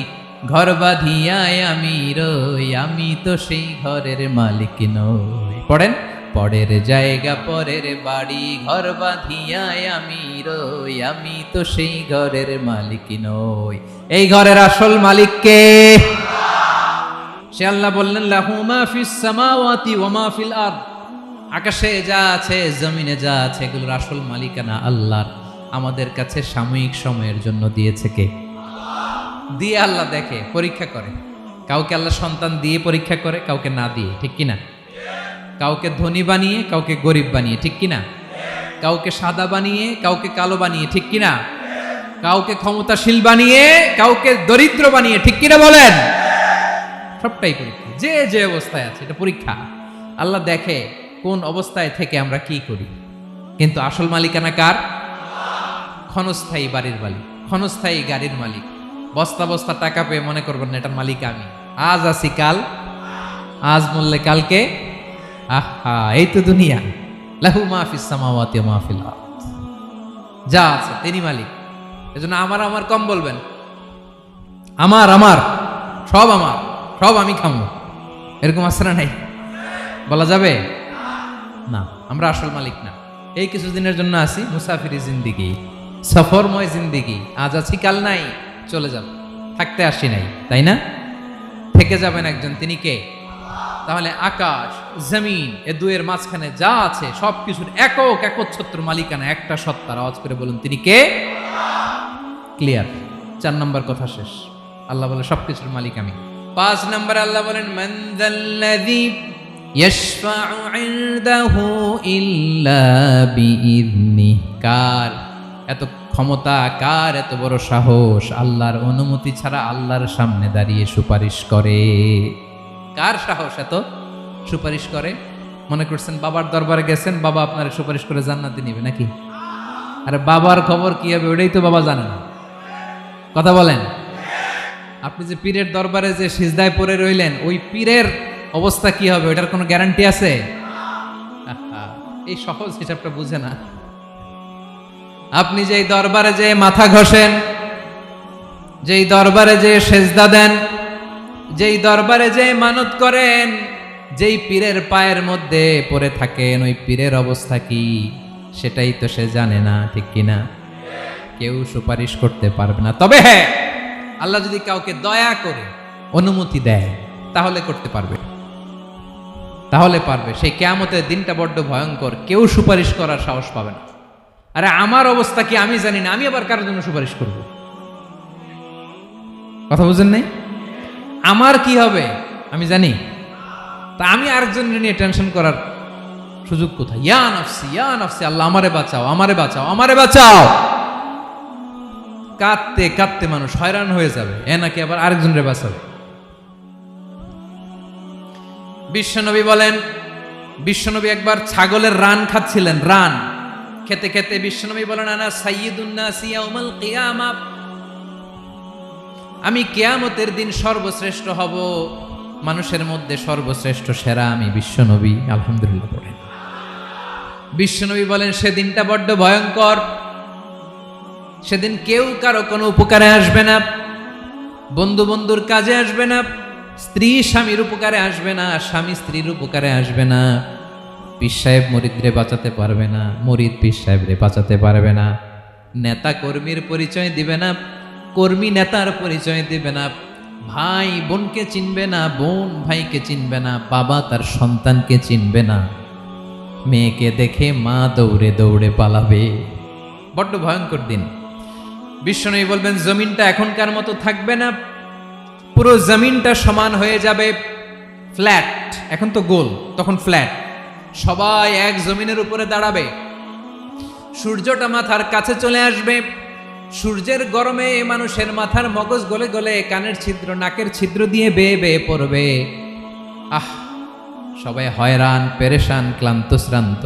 ঘর বাঁধিয়ায় আমি রই, আমি তো সেই ঘরের মালিক নই। পড়েন, পরের জায়গা পরের বাড়ি, ঘর বাঁধিয়ায় আমি রই, আমি তো সেই ঘরের মালিক নই। এই ঘরের আসল মালিক কে? সে আল্লাহ বললেন, লাহু মা ফিস সামাওয়াতি ওয়া মা ফিল আরদ। আকাশে যা আছে, জমিনে যা আছে, এগুলোর আসল মালিকানা আল্লাহর। আমাদের কাছে সাময়িক সময়ের জন্য দিয়েছে কে? দিয়ে আল্লাহ দেখে, পরীক্ষা করে। কাউকে আল্লাহ সন্তান দিয়ে পরীক্ষা করে, কাউকে না দিয়ে, ঠিক কিনা? কাউকে ধনী বানিয়ে, কাউকে গরিব বানিয়ে, ঠিক কিনা? কাউকে সাদা বানিয়ে, কাউকে কালো বানিয়ে, ঠিক কিনা? কাউকে ক্ষমতাশীল বানিয়ে, কাউকে দরিদ্র বানিয়ে, ঠিক কিনা বলেন? সবটাই পরীক্ষা। যে যে অবস্থায় আছে এটা পরীক্ষা। আল্লাহ দেখে কোন অবস্থায় থেকে আমরা কি করি। কিন্তু আসল মালিকানা কার? ক্ষণস্থায়ী বাড়ির মালিক, ক্ষণস্থায়ী গাড়ির মালিক। বস্তা বস্তা টাকা পেয়ে মনে করবেন না এটার মালিক আমি। আজ আছি কাল, আজ মরলে কালকে। আহা, এই তো দুনিয়া। লাহু মা ফিস সামাওয়াতি ওয়া মা ফিল আরদ। যা আছে তিনি মালিক। এজন্য আমার আমার কম বলবেন। আমার আমার সব আমার, সব আমি খামো, এরকম আছে না নাই? বলা যাবে না, আমরা আসল মালিক না। এই কিছুদিনের জন্য আসি, মুসাফিরি জিন্দিগি, সফরময় জিন্দিগি, আজ আছি কাল নাই, চলে যাব, থাকতে আসি নাই, তাই না? থেকে যাবেন একজন, তিনি কে? তাহলে আকাশ জমিন এ দুয়ের মাঝখানে যা আছে সবকিছুর একক একচ্ছত্র মালিকানা একটা সত্তার। আওয়াজ করে বলুন, তিনি কে? ক্লিয়ার। 4 নম্বর কথা শেষ। আল্লাহ বলে সবকিছুর মালিক আমি। 5 নম্বরে আল্লাহ বলেন, মান যাল্লাযী ইয়াশফাউ ইনদাহু ইল্লা বিইذনিহি। কার এত ক্ষমতা, কার এত বড় সাহস আল্লাহর অনুমতি ছাড়া আল্লাহর সামনে দাঁড়িয়ে সুপারিশ করে? কার সাহস এত সুপারিশ করে? মনে করছেন বাবার দরবারে গেছেন, বাবা আপনার সুপারিশ করে জান্নাতে নিবে নাকি? আরে বাবার খবর কি হবে ওটাই তো বাবা জানে না। কথা বলেন। আপনি যে পীরের দরবারে যে সিজদায় পড়ে রইলেন, ওই পীরের অবস্থা কি হবে ওটার কোনো গ্যারান্টি আছে? এই সহজ হিসাবটা বুঝে না। আপনি যেই দরবারে যে মাথা ঘষেন, যেই দরবারে যে সেজদা দেন, যেই দরবারে যে মানত করেন, যেই পীরের পায়ের মধ্যে পড়ে থাকেন, ওই পীরের অবস্থা কি সেটাই তো সে জানে না, ঠিক কিনা? কেউ সুপারিশ করতে পারবে না। তবে হ্যাঁ, আল্লাহ যদি কাউকে দয়া করে অনুমতি দেয় তাহলে করতে পারবে, তাহলে পারবে। সেই কিয়ামতের দিনটা বড্ড ভয়ঙ্কর, কেউ সুপারিশ করার সাহস পাবে না। আরে আমার অবস্থা কি আমি জানি না, আমি আবার কারোর জন্য সুপারিশ করব? কথা বুঝেন নাই? আমার কি হবে আমি জানি, তা আমি আরেকজনের নিয়ে টেনশন করার সুযোগ কোথায়? ইয়া নাফসি, ইয়া নাফসি, আল্লাহ আমারে বাঁচাও, আমারে বাঁচাও, আমারে বাঁচাও। কাঁদতে কাঁদতে মানুষ হয়রান হয়ে যাবে, এ নাকি আবার আরেকজনের বাঁচাবে। বিশ্বনবী বলেন, বিশ্বনবী একবার ছাগলের রান খাচ্ছিলেন, রান খেতে খেতে বিশ্বনবী বলেন, আনা সাইয়্যিদুন নাসি ইয়াউমাল কিয়ামাহ, আমি কিয়ামতের দিন সর্বশ্রেষ্ঠ হব, মানুষের মধ্যে সর্বশ্রেষ্ঠ সেরা আমি বিশ্বনবী। আলহামদুলিল্লাহ পড়েন। বিশ্বনবী বলেন, সেদিনটা বড্ড ভয়ঙ্কর, সেদিন কেউ কারো কোনো উপকারে আসবে না, বন্ধু বন্ধুর কাজে আসবে না, স্ত্রী স্বামীর উপকারে আসবে না, স্বামী স্ত্রীর উপকারে আসবে না, পীর সাহেব মুরিদরে বাঁচাতে পারবে না, মুরিদ পীর সাহেবরে বাঁচাতে পারবে না, নেতা কর্মীর পরিচয় দিবে না, কর্মী নেতার পরিচয় দিবে না, ভাই বোনকে চিনবে না, বোন ভাইকে চিনবে না, বাবা তার সন্তানকে চিনবে না, মেয়েকে দেখে মা দৌড়ে দৌড়ে পালাবে। বড্ড ভয়ঙ্কর দিন। বিশ্বনবী বলবেন, জমিনটা এখনকার মতো থাকবে না, পুরো জমিনটা সমান হয়ে যাবে, ফ্ল্যাট। এখন তো গোল, তখন ফ্ল্যাট। সবাই এক জমিনের উপরে দাঁড়াবে, সূর্যটা মাথার কাছে চলে আসবে, সূর্যের গরমে মানুষের মাথার মগজ গলে গলে কানের ছিদ্র নাকের ছিদ্র দিয়ে বেয়ে বেয়ে পড়বে। আহ, সবাই হয়রান, পেরেশান, ক্লান্ত শ্রান্ত।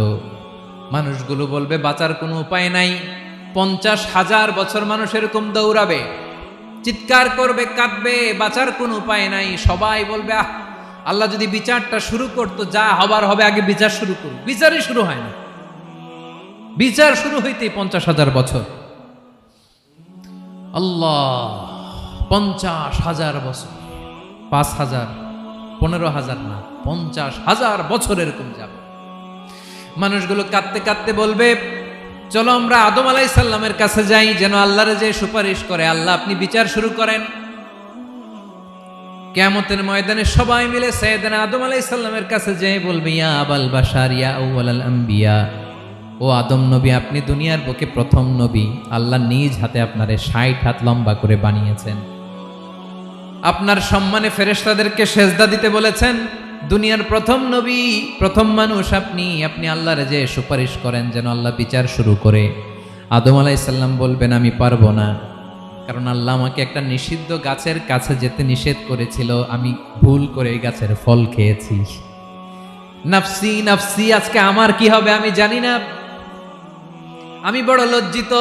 মানুষগুলো বলবে বাঁচার কোনো উপায় নাই। 50,000 বছর মানুষ এরকম দৌড়াবে, চিৎকার করবে, কাঁদবে, বাঁচার কোনো উপায় নাই। সবাই বলবে, আহ, আল্লাহ যদি বিচারটা শুরু করতো, যা হবার হবে, আগে বিচার শুরু করুন। বিচারই শুরু হয় না, বিচার শুরু হইতেই 50,000 বছর। আল্লাহ, 50,000 বছর, 5,000, 15,000 না, 50,000 বছর এরকম যাবে। মানুষগুলো কাঁদতে কাঁদতে বলবে, চলো আমরা আদম আলাইহিস সালামের কাছে যাই, যেন আল্লাহরে যে সুপারিশ করে, আল্লাহ আপনি বিচার শুরু করেন। কিয়ামতের ময়দানে সবাই মিলে সাইয়েদনা আদম আলাইহিস সালামের কাছে যেয়ে বলবে, ইয়া আবাল বাশার, ইয়া আউয়ালাল আম্বিয়া, ও আদম নবী, আপনি দুনিয়ার বুকে প্রথম নবী, আল্লাহ নিজ হাতে আপনারে 60 হাত লম্বা করে বানিয়েছেন, আপনার সম্মানে ফেরেশতাদেরকে সেজদা দিতে বলেছেন, দুনিয়ার প্রথম নবী, প্রথম মানুষ আপনি, আপনি আল্লাহরে যে সুপারিশ করেন যেন আল্লাহ বিচার শুরু করে। আদম আলাইহিস সালাম বলবেন, আমি পারবো না, কারণ আল্লাহ আমাকে একটা নিষিদ্ধ গাছের কাছে যেতে নিষেধ করেছিল, আমি ভুল করে এই গাছের ফল খেয়েছি। নাফসি নাফসি, আজকে আমার কি হবে আমি জানি না, আমি বড় লজ্জিত।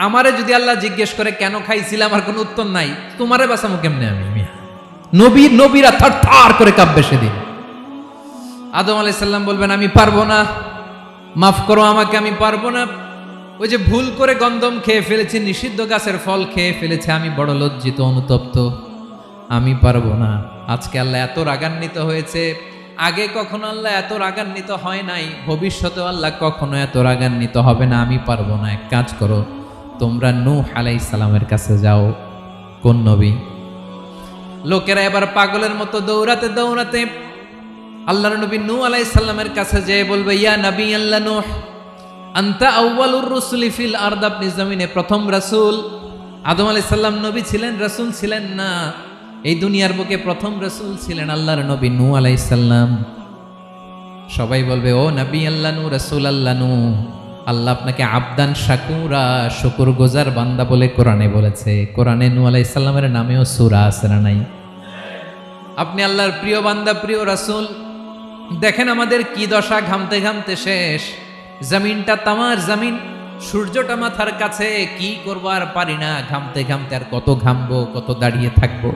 আমারে যদি আল্লাহ জিজ্ঞেস করে কেন খাইছিলাম, আমার কোনো উত্তর নাই, তোমারে বাঁচামো কেমনে আমি? নবীরা থার করে কাঁপবে সেদিন। আদম আলাইহিস সালাম বলবেন, আমি পারবো না, মাফ করো আমাকে, আমি পারবো না, ওই যে ভুল করে গন্ধম খেয়ে ফেলেছি, নিষিদ্ধ গাছের ফল খেয়ে ফেলেছে, আমি বড় লজ্জিত, অনুতপ্ত। আমি পারবো না। আজকে আল্লাহ এত রাগান্বিত হয়েছে, আগে কখনো আল্লাহ এত রাগান্বিত হয় নাই, ভবিষ্যতেও আল্লাহ কখনো এত রাগান্বিত হবে না। আমি পারবো না। এক কাজ করো, তোমরা নূহ আলাইহিস সালামের কাছে যাও। কোন নবী? লোকেরা এবার পাগলের মতো দৌড়াতে দৌড়াতে আল্লাহর নবী নূহ আলাইহিস সালামের কাছে যেয়ে বলবে, ইয়া নবী আল্লাহ নূহ, আনতা আউয়ালুর রুসুলি ফিল আরদ, আপনি জমিনে প্রথম রাসূল। আদম আলাইহিস সালাম নবী ছিলেন, রাসূল ছিলেন না। এই দুনিয়ার বুকে প্রথম রাসূল ছিলেন আল্লাহর নবী নূহ আলাইহিস সালাম। সবাই বলবে, ও নবী আল্লাহ নূহ, রাসূল আল্লাহ নূহ, আল্লাহ আপনাকে আবদান শাকুরা, শুকরগুজার বান্দা বলে কোরআনে বলেছে। কোরআনে নূহ আলাইহিস সালামের নামেও সূরা আছে না নাই? আপনি আল্লাহর প্রিয় বান্দা, প্রিয় রাসূল। দেখেন আমাদের কি দশা, ঘামতে ঘামতে শেষ। জমিনটা তামার জমিন, সূর্যটা মাথার কাছে, কি করবো আর পারি না, ঘামতে ঘামতে আর কত ঘামবো, কত দাঁড়িয়ে থাকবো।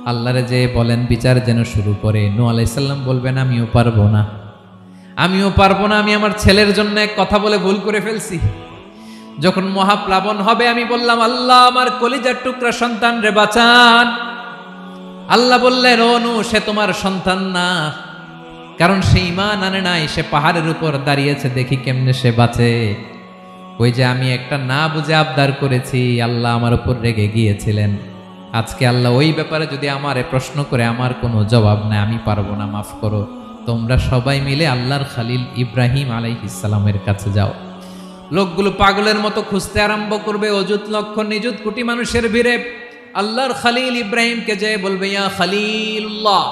আল্লাহরে যে বলেন বিচার যেন শুরু করে। নূহ আলাইহিস সালাম বলবেন, আমিও পারবো না, আমিও পারবো না। আমি আমার ছেলের জন্য এক কথা বলে ভুল করে ফেলছি। যখন মহাপ্লাবন হবে আমি বললাম, আল্লাহ আমার কলিজার টুকরা সন্তান রে বাঁচান। আল্লাহ বললেন, ও নূহ, সে তোমার সন্তান না, কারণ সে ঈমান আনে নাই, সে পাহাড়ের উপর দাঁড়িয়েছে, দেখি কেমনে সে বাঁচে। ওই যে আমি একটা না বুঝে আবদার করেছি, আল্লাহ আমার উপর রেগে গিয়েছিলেন। আজকে আল্লাহ ওই ব্যাপারে যদি আমারে প্রশ্ন করে, আমার কোনো জবাব নাই, আমি পারবো না, মাফ করো। তোমরা সবাই মিলে আল্লাহর খালিল ইব্রাহিম আলাইহিস সালামের কাছে যাও। লোকগুলো পাগলের মতো খুঁজতে আরম্ভ করবে, অযুত লক্ষ নিযুত কোটি মানুষের ভিড়ে আল্লাহর খালিল ইব্রাহিমকে যে বলবে, ইয়া খালিলুল্লাহ,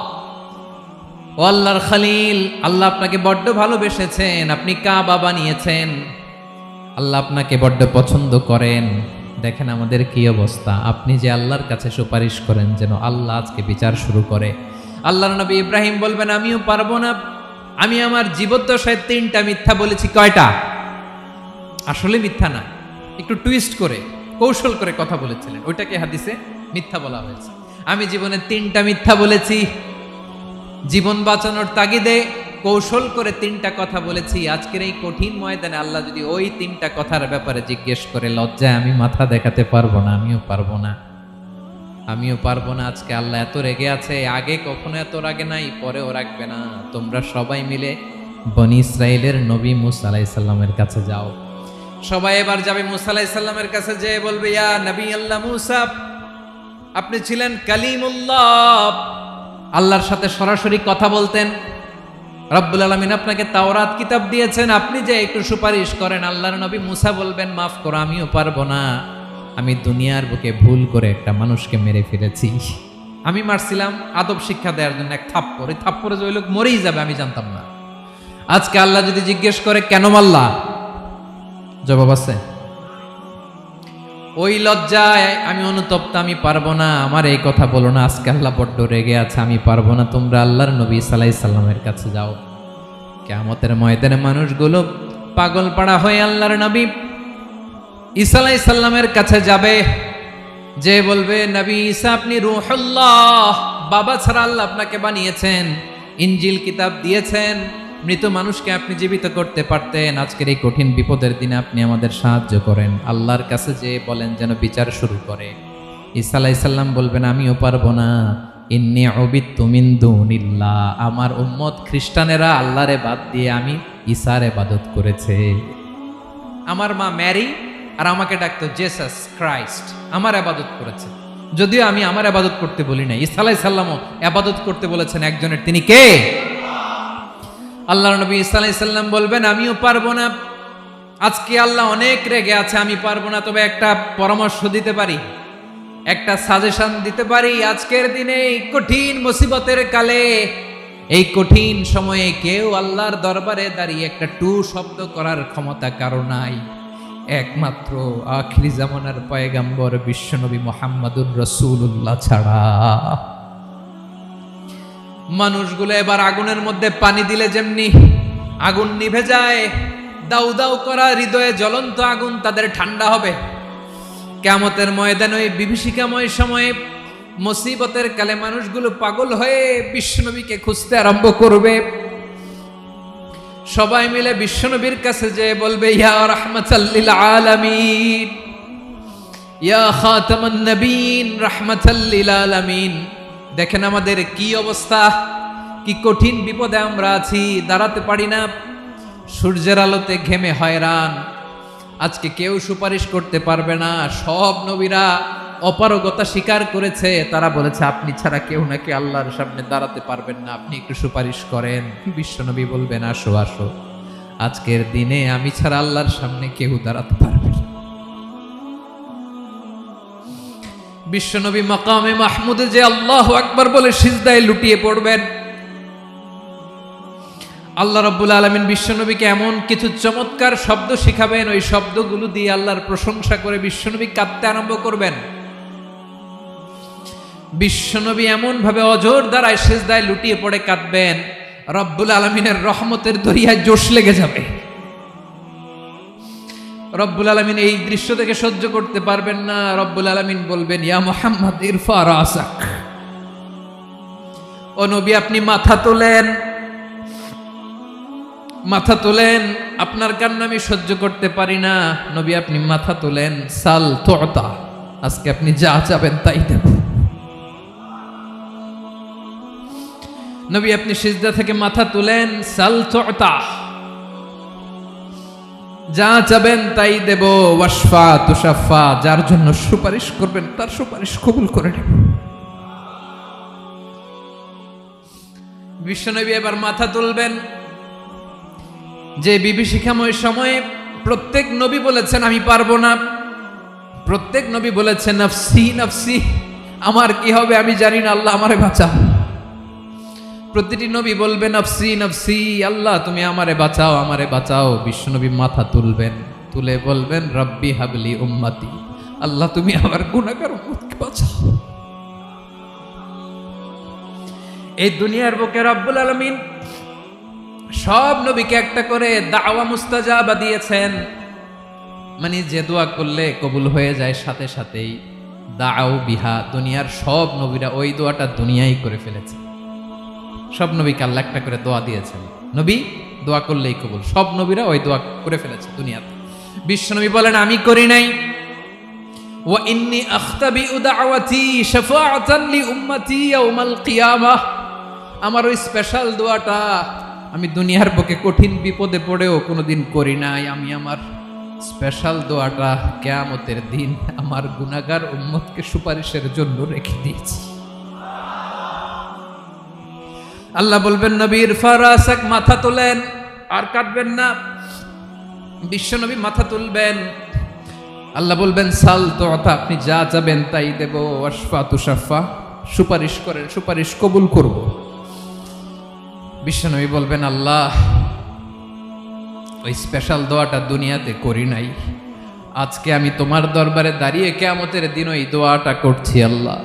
ও আল্লাহর খালিল, আল্লাহ আপনাকে বড্ড ভালোবেসেছেন, আপনি কাবা বানিয়েছেন, আল্লাহ আপনাকে বড্ড পছন্দ করেন। দেখেন আমাদের কি অবস্থা। আপনি যে আল্লাহর কাছে সুপারিশ করেন যেন আল্লাহ আজকে বিচার শুরু করে। আল্লাহর নবী ইব্রাহিম বলবেন, আমিও পারবো না। আমি আমার জীবদ্দশায় 3টা মিথ্যা বলেছি। কয়টা? আসলে মিথ্যা না, একটু টুইস্ট করে, কৌশল করে কথা বলেছিলেন, ওইটাকে হাদিসে মিথ্যা বলা হয়েছে। আমি জীবনে 3টা মিথ্যা বলেছি, জীবন বাঁচানোর তাগিদে কৌশল করে 3টা কথা বলেছি। আজকের এই কঠিন ময়দানে আল্লাহ যদি ওই 3টা কথার ব্যাপারে জিজ্ঞেস করে, লজ্জায় আমি মাথা দেখাতে পারবো না, আমিও পারবো না, আমিও পারবো না। আজকে আল্লাহ এত রেগে আছে, আগে কখনো এত রাগে নাই, পরেও রাখবে না। তোমরা সবাই মিলে বনি ইসরাইলের নবী মূসা আলাইহিস সালামের কাছে যাও। সবাই এবার যাবে মূসা আলাইহিস সালামের কাছে, যে বলবে, ইয়া নবী আল্লাহ মূসা, আপনি ছিলেন কালিমুল্লাহ, আল্লাহর সাথে সরাসরি কথা বলতেন। রব্বুল আলামিন আপনাকে তাওরাত কিতাব দিয়েছেন, আপনি যে একটু সুপারিশ করেন। আল্লাহর নবী মূসা বলবেন, মাফ করো, আমিও পারবো না। আমি দুনিয়ার বুকে ভুল করে একটা মানুষকে মেরে ফেলেছি। আমি মারছিলাম আদব শিক্ষা দেওয়ার জন্য এক থাপ্পড়, এই থাপ্পড়ে যে ওই লোক মরেই যাবে আমি জানতাম না। আজকে আল্লাহ যদি জিজ্ঞেস করে কেন মারলা, জবাব আছে? ওই লজ্জায় আমি অনুতপ্ত, আমি পারবো না, আমার এই কথা বলো না। আজকে আল্লাহ বড্ড রেগে আছে, আমি পারবো না। তোমরা আল্লাহর নবী ঈসা আলাইহিস সালামের কাছে যাও। কিয়ামতের ময়দানে মানুষগুলো পাগল পাড়া হয়ে আল্লাহর নবী ঈসা আলাইহিস সালামের কাছে যাবে, যে বলবে, নবী ঈসা আপনি রূহুল্লাহ, বাবা ছাড়া আল্লাহ আপনাকে বানিয়েছেন, ইনজিল কিতাব দিয়েছেন, মৃত মানুষকে আপনি জীবিত করতে পারতেন। আজকের এই কঠিন বিপদের দিনে আপনি আমাদের সাহায্য করেন। আল্লাহর কাছে যে বলেন যেন বিচার শুরু করে। ঈসা আলাইহিস সালাম বলবেন, আমিও পারবো না। ইন্নী উবিদতু মিন দুনিল্লাহ, আমার উম্মত খ্রিস্টানেরা আল্লাহরে বাদ দিয়ে আমি ঈসার ইবাদত করেছে। আমার মা ম্যারি আর আমাকে ডাকতো জেসাস ক্রাইস্ট, আমার ইবাদত করেছে। যদিও আমি আমার ইবাদত করতে বলি না, ঈসা আলাইহিস সালামও ইবাদত করতে বলেছেন একজনের, তিনি কে? আল্লাহর নবী ঈসা আলাইহিস সালাম বলবেন, আমিও পারবো না। আজকে আল্লাহ অনেক রেগে আছে, আমি পারবো না। তবে একটা পরামর্শ দিতে পারি, একটা সাজেশন দিতে পারি। আজকের দিনে এই কঠিন মুসিবতের কালে, এই কঠিন সময়ে কেউ আল্লাহর দরবারে দাঁড়িয়ে একটা টু শব্দ করার ক্ষমতা কারো নাই, একমাত্র আখিরি জামানার পয়গম্বর বিশ্বনবী মুহাম্মদুর রাসূলুল্লাহ ছাড়া। মানুষগুলো এবার আগুনের মধ্যে পানি দিলে যেমনি আগুন নিভে যায়, দাউ দাউ করা হৃদয়ে জ্বলন্ত আগুন তাদের ঠান্ডা হবে। কিয়ামতের ময়দানে ওই বিভীষিকাময় সময়ে, মুসিবতের কালে মানুষগুলো পাগল হয়ে বিশ্বনবীকে খুঁজতে আরম্ভ করবে। সবাই মিলে বিশ্বনবীর কাছে যে বলবে, ইয়া রাহমাতাল লিল আলামিন, ইয়া খাতামান নবীন, রাহমাতাল লিল আলামিন, দেখেন আমাদের কি অবস্থা, কি কঠিন বিপদে আমরা আছি, দাঁড়াতে পারি না, সূর্যের আলোতে ঘেমে হয়রান। আজকে কেউ সুপারিশ করতে পারবে না। সব নবীরা অপারগতা স্বীকার করেছে, তারা বলেছে আপনি ছাড়া কেউ নাকি আল্লাহর সামনে দাঁড়াতে পারবেন না, আপনি একটু সুপারিশ করেন। বিশ্বনবী বলবেন আসো আসো, আজকের দিনে আমি ছাড়া আল্লাহর সামনে কেউ দাঁড়াতে পারবে না। বিশ্বনবী মাকামে মাহমুদে যে আল্লাহু আকবার বলে সিজদায় লুটিয়ে পড়বেন, আল্লাহ রাব্বুল আলামিন বিশ্বনবীকে এমন কিছু চমৎকার শব্দ শিখাবেন, ওই শব্দগুলো দিয়ে আল্লাহর প্রশংসা করে বিশ্বনবী কাঁদতে আরম্ভ করবেন। বিশ্বনবী এমন ভাবে অজর দ্বারায় সিজদায় লুটিয়ে পড়ে কাঁদবেন, রব্বুল আলামিনের রহমতের দরিয়ায় জোশ লেগে যাবে। রব্বুল আলামিন এই দৃশ্য থেকে সহ্য করতে পারবেন না। রব্বুল আলামিন বলবেন ইয়া মুহাম্মদ ইরফা রাসাক, ও নবী আপনি মাথা তোলেন, মাথা তোলেন, আপনার কান্না আমি সহ্য করতে পারি না। নবী আপনি মাথা তোলেন, সাল তুতা, আজকে আপনি যা চাবেন তাই দেব। নবী আপনি সিজদা থেকে মাথা তুলেন, সাল তুতা, যা চাবেন তাই দেব। ওয়াশফা তুশাফা, যার জন্য সুপারিশ করবেন তার সুপারিশ কবুল করে নেব। বিশ্বনবী এবার মাথা তুলবেন। যে বিভীষিকাময় সময়ে প্রত্যেক নবী বলেছেন আমি পারবো না, প্রত্যেক নবী বলেছেন নফসি নফসি, আমার কি হবে আমি জানি না, আল্লাহ আমারে বাঁচাও। প্রতিটি নবী বলবেন নফসি নফসি, আল্লাহ তুমি আমারে বাঁচাও আমারে বাঁচাও। বিশ্বনবী মাথা তুলবেন, তুলে বলবেন রব্বি হাবলি উম্মতি, আল্লাহ তুমি আমার গুনাহগার উম্মতকে বাঁচাও। এই দুনিয়ার বুকে রব্বুল আলামিন সব নবীকে একটা করে দাওয়া মুস্তাজাবা দিয়েছেন, মানে যে দোয়া করলে কবুল হয়ে যায় সাথে সাথেই। দাও বিহা, দুনিয়ার সব নবীরা ওই দোয়াটা দুনিয়ায় করে ফেলেছে। সব নবীকে আল্লাহ একটা করে দোয়া দিয়েছেন, নবী দোয়া করলেই কবুল। সব নবীরা ওই দোয়া করে ফেলেছে দুনিয়াতে। বিশ্বনবী বলেন আমি করি নাই। ওয়া ইন্নী আখতাবিউ দাওয়াতি শাফাআতান লি উম্মতি ইয়াউমাল কিয়ামাহ, আমার ওই স্পেশাল দোয়াটা আমি দুনিয়ার বুকে কঠিন বিপদে পড়েও কোনোদিন করি নাই। আমি আমার স্পেশাল দোয়াটা কিয়ামতের দিন আমার গুনাহগার উম্মতকে সুপারিশের জন্য রেখে দিয়েছি। আল্লাহ বলবেন নবীর ফারাসাক, মাথা তোলেন, আর কাটবেন না। বিশ্বনবী মাথা তুলবেন, আল্লাহ বলবেন সাল তুতা, আপনি যা চাবেন তাই দেব। ওয়াশফা তুশাফা, সুপারিশ করেন সুপারিশ কবুল করব। বিশ্বনবী বলবেন আল্লাহ ওই স্পেশাল দোয়াটা দুনিয়াতে করি নাই, আজকে আমি তোমার দরবারে দাঁড়িয়ে কিয়ামতের দিন ওই দোয়াটা করছি। আল্লাহ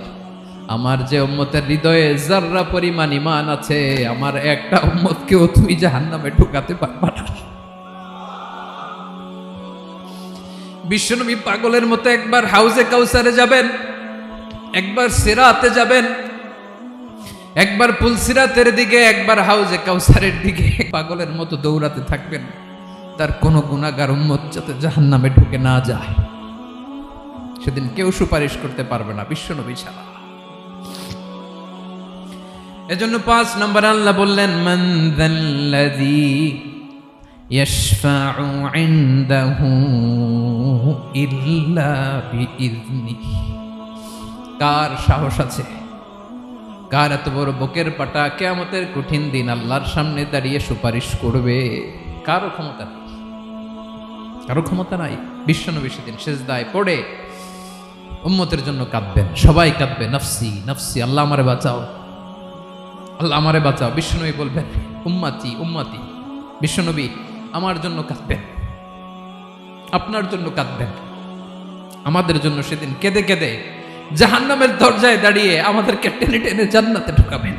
আমার যে উম্মতের হৃদয়ে যাররা পরিমাণ ঈমান আছে, আমার একটা উম্মতকেও তুমি জাহান্নামে ঢুকাতে পারবা না। বিশ্বনবী পাগলের মতো একবার হাউজে কাউসারে যাবেন, একবার সিরাতে যাবেন, একবার পুলসিরাতের দিকে, একবার হাউজে কাউসারের দিকে, পাগলের মতো দৌড়াতে থাকবেন, তার কোনো গুনাহগার উম্মত যাতে জাহান্নামে ঢুকে না যায়। সেদিন কেউ সুপারিশ করতে পারবে না বিশ্বনবী ছাড়া। এজন্য 5 নম্বর আল্লাহ বললেন মান যাল্লাযী ইয়াশফাউ ইনদাহু ইল্লা বিইযনিহি, কার সাহস আছে, কার এত বড় বুকের পাটা কিয়ামতের কঠিন দিন আল্লাহর সামনে দাঁড়িয়ে সুপারিশ করবে? কারো ক্ষমতা নেই, কারো ক্ষমতা নাই। বিশ্বনবী সেদিন সিজদায় পড়ে উম্মতের জন্য কাঁদবেন, সবাই কাঁদবে নফসি নফসি, আল্লাহ আমারে বাঁচাও আল্লাহ আমারে বাঁচাও। বিশ্বনবী বলবেন উম্মতি উম্মতি, বিশ্বনবী আমার জন্য কাঁদবেন, আপনার জন্য কাঁদবেন, আমাদের জন্য সেদিন কেঁদে কেঁদে জাহান্নামের দরজায় দাঁড়িয়ে আমাদেরকে টেনে টেনে জান্নাতে ঢুকাবেন।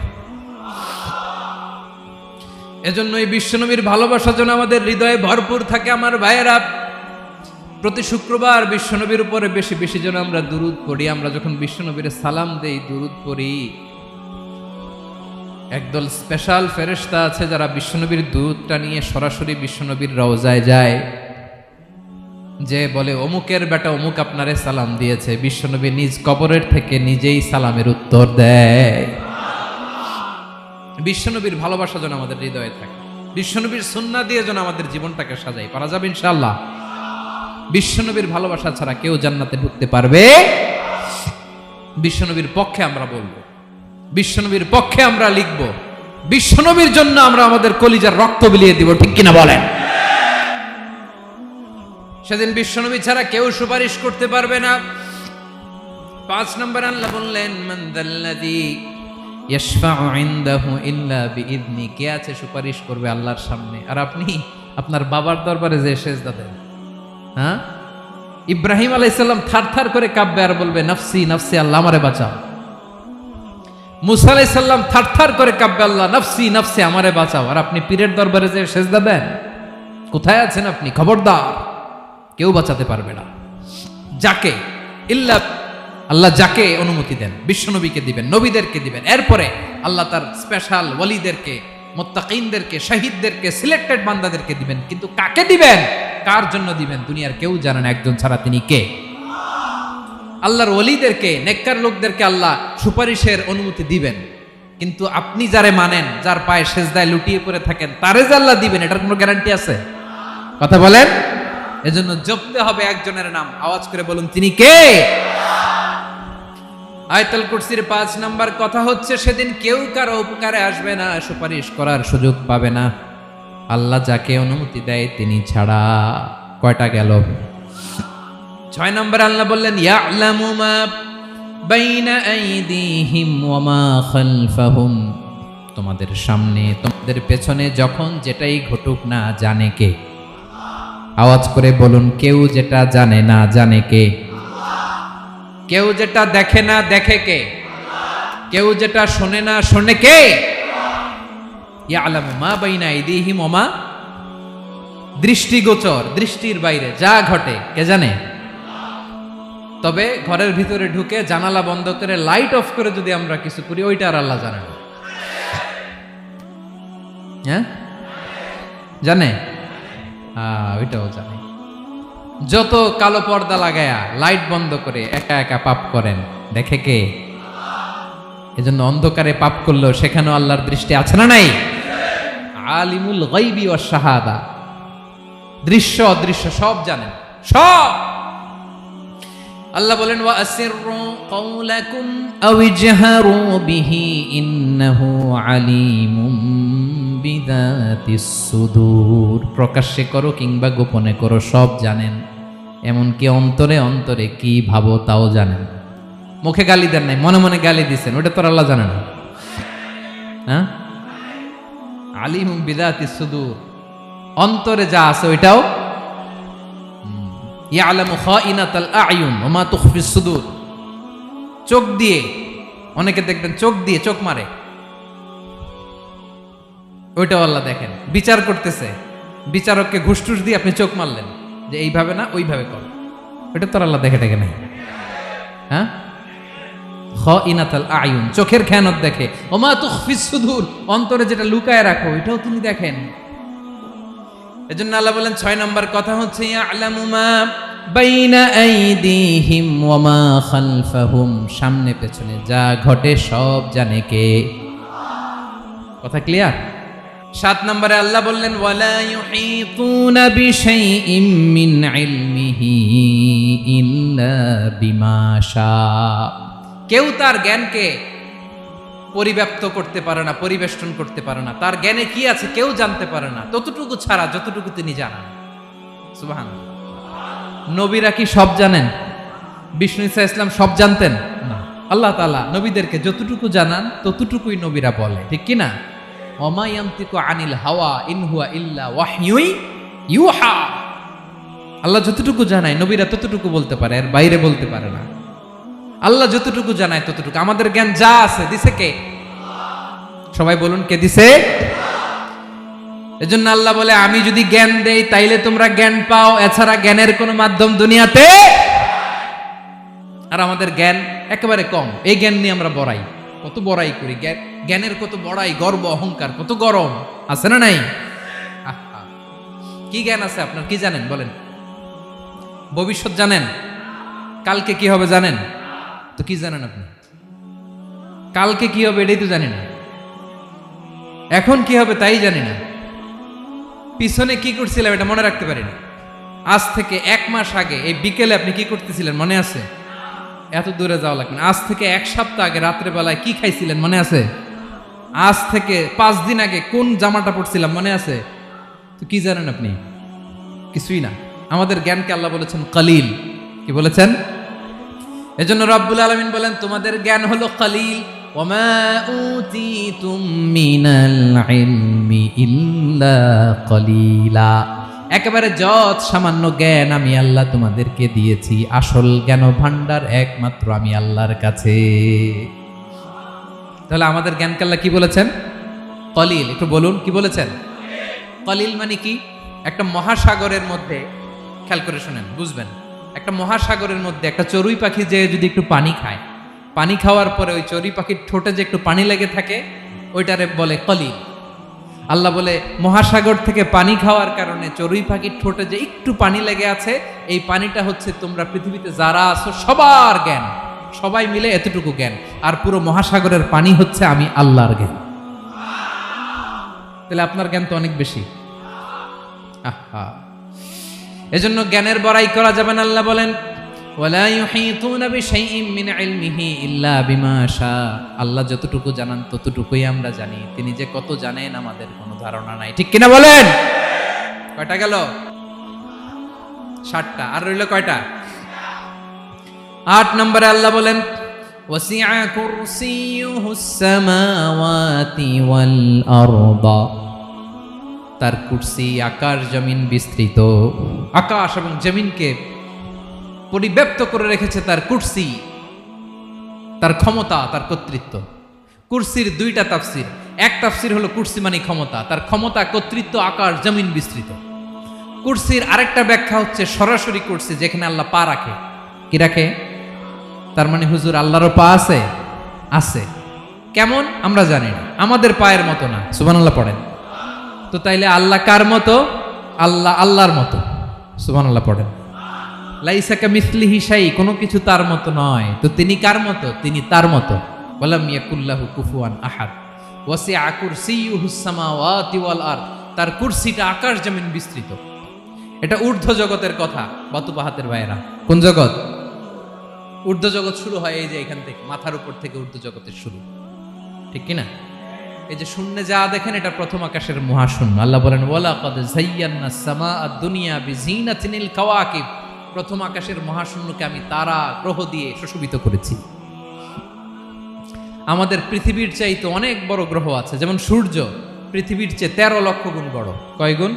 এজন্য এই বিশ্বনবীর ভালোবাসা যেন আমাদের হৃদয়ে ভরপুর থাকে। আমার ভাইয়েরা, প্রতি শুক্রবার বিশ্বনবীর উপরে বেশি বেশি যেন আমরা দুরূদ পড়ি। আমরা যখন বিশ্বনবীর সালাম দেই, দুরূদ পড়ি, একদল স্পেশাল ফেরেশতা আছে যারা বিশ্বনবীর দুরূদটা নিয়ে সরাসরি বিশ্বনবীর রওজায় যায়। যে বলে অমুকের বেটা অমুক আপনারে সালাম দিয়েছে, বিশ্বনবী নিজ কবরের থেকে নিজেই সালামের উত্তর দেয়। বিশ্বনবীর ভালোবাসা যেন আমাদের হৃদয়ে থাকে, বিশ্বনবীর সুন্নাহ দিয়ে যেন আমাদের জীবনটাকে সাজাই, পারা যাবে ইনশাআল্লাহ। বিশ্বনবীর ভালোবাসা ছাড়া কেউ জান্নাতে ঢুকতে পারবে। বিশ্বনবীর পক্ষে আমরা বলবো, বিশ্বনবীর পক্ষে আমরা লিখব, বিশ্বনবীর জন্য আমরা আমাদের কলিজার রক্ত বিলিয়ে দিব, ঠিক কিনা বলেন? সেদিন বিশ্বনবী ছাড়া কেউ সুপারিশ করতে পারবে না। 5 নম্বর আল্লাহ বললেন, মান যাল্লাযী ইয়াশফাউ ইনদাহু ইল্লা বিইذনি, কে আছে সুপারিশ করবে আল্লাহর সামনে আর আপনি আপনার বাবার দরবারে যে সেজদা দেন? হ্যাঁ, ইব্রাহিম আলাইহিস সালাম থারথার করে কাঁপবে আর বলবে নাফসি নাফসি, আল্লাহ আমারে বাঁচাও। মুসা আলাইহিস সালাম থারথার করে কাঁপবে, আল্লাহ নাফসি নাফসি, আমারে বাঁচাও। আর আপনি পীরের দরবারে যে সেজদা দেন? কোথায় আছেন আপনি? খবরদার, কেউ বাঁচাতে পারবে না। যাকে ইল্লা আল্লাহ যাকে অনুমতি দেন, বিশ্বনবীকে দিবেন, নবীদেরকে দিবেন, এরপরে আল্লাহ তার স্পেশাল ওয়ালিদেরকে, মুত্তাকিনদেরকে, শহীদদেরকে, সিলেক্টেড বান্দাদেরকে দিবেন। কিন্তু কাকে দিবেন, কার জন্য দিবেন, দুনিয়ার কেউ জানে না একজন ছাড়া, তিনি কে? আল্লাহর ওয়ালিদেরকে, নেককার লোকদেরকে আল্লাহ সুপারিশের অনুমতি দিবেন। কিন্তু আপনি যারে মানেন, যার পায়ে সেজদায় লুটিয়ে পড়ে থাকেন, তারে যে আল্লাহ দিবেন, এটার কোনো গ্যারান্টি আছে? কথা বলেন। এজন্য জপতে হবে একজনের নাম, আওয়াজ করে বলুন, তিনি কে? আয়াতুল কুরসির 5 নাম্বার কথা হচ্ছে, সেদিন কেউ কারো উপকারে আসবে না, সুপারিশ করার সুযোগ পাবে না, আল্লাহ যাকে অনুমতি দেয় তিনি ছাড়া। কয়টা গেল? 6 নম্বর আল্লাহ বললেন, ইয়ালামু মা বাইনা আইদিহিম ওয়া মা খালফাহুম, তোমাদের সামনে তোমাদের পেছনে যখন যেটাই ঘটুক না জানে কে? আওয়াজ করে বলুন, কেউ যেটা জানে না জানে কে? কেউ যেটা দেখে না দেখে কে? কেউ যেটা শোনে না শোনে কে? ইয়ালামু মা বাইনা আইদিহিম ওয়া মা, দৃষ্টিগোচর, দৃষ্টির বাইরে যা ঘটে কে জানে? তবে ঘরের ভিতরে ঢুকে জানালা বন্ধ করে লাইট অফ করে যদি আমরা কিছু করি, ওইটা আর আল্লাহ জানে না। হ্যাঁ, জানে? ওইটাও জানে। যত কালো পর্দা লাগায়া লাইট বন্ধ করে একা একা পাপ করেন, দেখে কে? এজন্য অন্ধকারে পাপ করলেও সেখানেও আল্লাহর দৃষ্টি আছে না নাই? আলিমুল গায়বি ওয়াশ শাহাদা, দৃশ্য অদৃশ্য সব জানেন, সব। আল্লাহ বলেন, ওয়া আসিররু কাওলাকুম আও ইজহারু বিহি ইন্নাহু আলিমুম বিযাতিস সুদূর, প্রকাশ্যে করো কিংবা গোপনে করো সব জানেন, এমনকি অন্তরে অন্তরে কি ভাবো তাও জানেন। মুখে গালি দেন নাই, মনে মনে গালি দিছেন, ওটা তো আল্লাহ জানে না? হ্যাঁ, আলিমুম বিযাতিস সুদূর, অন্তরে যা আছে ওইটাও। ইয়ালামু খাইনাতাল আয়ুন ওয়া মা তুখফিস সুদূর, চোখ দিয়ে, অনেকে দেখবেন চোখ দিয়ে চোখ মারে, ওইটাও আল্লাহ দেখেন। বিচার করতেছে, বিচারককে ঘুষ টুস দিয়ে আপনি চোখ মারলেন যে এইভাবে না ওইভাবে কর, ওইটা তো আল্লাহ দেখে নাই। হ্যাঁ, খাইনাতাল আয়ুন, চোখের খেয়ানত দেখে। ওয়া মা তুখফিস সুদূর, অন্তরে যেটা লুকায় রাখো ওইটাও তিনি দেখেন। এজন্য আল্লাহ বলেন 6 নম্বর কথা হচ্ছে, ইয়ালামু মা বাইনা আইদিহিম ওয়া মা খালফাহুম, সামনে পেছনে যা ঘটে সব জানে কে? কথা ক্লিয়ার? 7 নম্বরে আল্লাহ বললেন, ওয়ালা ইউহিতুনা বিশাইইম মিন ইলমিহি ইল্লা বিমা শা, কেউ তার জ্ঞানকে পরিব্যাপ্ত করতে পারে না, পরিবেষ্টন করতে পারে না। তার জ্ঞানে কি আছে কেউ জানতে পারে না, ততটুকু ছাড়া যতটুকু তিনি জানেন। সুবহানাল্লাহ। নবীরা কি সব জানেন? বিষ্ণু ঈসা ইসলাম সব জানতেন না। আল্লাহ তাআলা নবীদেরকে যতটুকু জানান ততটুকুই নবীরা বলে, ঠিক কি না? ওমা ইয়ানতিকু আনিল হাওয়া ইন হুয়া ইল্লা ওয়াহয়ুন ইউহা, আল্লাহ যতটুকু জানায় নবীরা ততটুকু বলতে পারে, এর বাইরে বলতে পারে না। আল্লাহ যতটুকু জানায় ততটুকু। আমাদের জ্ঞান যা আছে দিছে কে? সবাই বলুন, কে দিছে? এজন্য আল্লাহ বলে, আমি যদি জ্ঞান দেই তাইলে তোমরা জ্ঞান পাও, এছাড়া জ্ঞানের কোনো মাধ্যম দুনিয়াতে। আর আমাদের জ্ঞান একেবারে কম, এই জ্ঞান নিয়ে আমরা বড়াই, কত বড়াই করি, জ্ঞানের কত বড়াই, গর্ব অহংকার, কত গরম আছে না নাই? কি জ্ঞান আছে আপনার, কি জানেন বলেন? ভবিষ্যৎ জানেন? কালকে কি হবে জানেন? তো কি জানেন আপনি? কালকে কি হবে এটাই তো জানি না, এখন কি হবে তাই জানি না, পিছনে কি করছিলাম এটা মনে রাখতে পারি না। আজ থেকে 1 মাস আগে এই বিকেলে আপনি কি করতেছিলেন মনে আছে? এত দূরে যাওয়া লাগবে না। আজ থেকে 1 সপ্তাহ আগে রাত্রে বেলায় কি খাইছিলেন মনে আছে? আজ থেকে 5 দিন আগে কোন জামাটা পরছিলাম মনে আছে? তো কি জানেন আপনি? কিছুই না। আমাদের জ্ঞানকে আল্লাহ বলেছেন কলিল। কি বলেছেন? এজন্য রব্বুল আলামিন বলেন তোমাদের জ্ঞান হলো কলিল। ওয়ামা উতিতুম মিনাল ইলমি ইল্লা কলিলা। একেবারে যত সামান্য জ্ঞান আমি আল্লাহ তোমাদেরকে দিয়েছি, আসল জ্ঞান ভান্ডার একমাত্র আমি আল্লাহর কাছে। তাহলে আমাদের জ্ঞানকে আল্লাহ কি বলেছেন? কলিল। একটু বলুন কি বলেছেন? কলিল মানে কি? একটা মহাসাগরের মধ্যে, খেয়াল করে শুনেন বুঝবেন, একটা মহাসাগরের মধ্যে একটা চড়ুই পাখি যে যদি একটু পানি খায়, পানি খাওয়ার পরে ওই চড়ুই পাখির ঠোঁটে যে একটু পানি লেগে থাকে ওইটারে বলে কলিল। আল্লাহ বলে মহাসাগর থেকে পানি খাওয়ার কারণে চড়ুই পাখির ঠোঁটে যে একটু পানি লেগে আছে, এই পানিটা হচ্ছে তোমরা পৃথিবীতে যারা আছো সবার জ্ঞান, সবাই মিলে এতটুকু জ্ঞান, আর পুরো মহাসাগরের পানি হচ্ছে আমি আল্লাহর জ্ঞান। তাহলে আপনার জ্ঞান তো অনেক বেশি। আহা, এজন্য জ্ঞানের বড়াই করা যাবে না। আল্লাহ বলেন ওয়ালা ইউহিতুনা বিশাইইম মিন ইলমিহি ইল্লা বিমা শা। আল্লাহ যতটুকু জানান ততটুকুই আমরা জানি, তিনি যে কত জানেন আমাদের কোনো ধারণা নাই। ঠিক কিনা বলেন? কয়টা গেল? 7টা। আর রইল কয়টা? 8 নম্বরে আল্লাহ বলেন ওয়াসিআ কুরসিয়ুহুস সামাওয়াতি ওয়াল আরদা। তার কুরসি আকাশ জমিন বিস্তৃত। আকাশ এবং জমিনকে পরিব্যাপ্ত করে রেখেছে তার কুরসি, তার ক্ষমতা, তার কর্তৃত্ব। কুরসির 2টা তাফসির। এক তাফসির হলো কুরসি মানে ক্ষমতা, তার ক্ষমতা, কর্তৃত্ব, আকাশ জমিন বিস্তৃত। কুরসির আরেকটা ব্যাখ্যা হচ্ছে সরাসরি কুরসি, যেখানে আল্লাহ পা রাখে। কি রাখে? তার মানে হুজুর আল্লাহরও পা আছে? আছে। কেমন আমরা জানি না, আমাদের পায়ের মতো না। সুবহানাল্লাহ পড়েন। তো তাইলে আল্লাহ কার মতো? আল্লাহ আল্লাহর মতো। সুবহানাল্লাহ পড়েন। লাইসা কামিসলিহি শাই, কোনো কিছু তার মতো নয়। তো তিনি কার মতো? তিনি তার মতো। ওয়ালাম ইয়াকুল্লাহু কুফুয়ান আহাদ। ওয়াসিআ কুরসিয়ুহুস সামাওয়াতি ওয়াল আরদ। তার কুরসিটা আকাশ জমিন বিস্তৃত। এটা ঊর্ধ্ব জগতের কথা বাতুবাহাতের ভাইয়েরা। কোন জগৎ? ঊর্ধ্ব জগৎ শুরু হয় এই যে এখান থেকে, মাথার উপর থেকে ঊর্ধ্ব জগতের শুরু। ঠিক কিনা? এই যে শূন্যে যা দেখেন এটা প্রথম আকাশের মহাশূন্য। আল্লাহ বলেন ওয়ালাকাদ যায়্যানাস সামাআদ দুনিয়া বিজিনাতিনিল কাওয়াকিব। প্রথম আকাশের মহাশূন্যকে আমি তারা গ্রহ দিয়ে সুশোভিত করেছি। আমাদের পৃথিবীর চাইতে অনেক বড় গ্রহ আছে, যেমন সূর্য পৃথিবীর চেয়ে 13 লক্ষ গুণ বড়। কয় গুণ?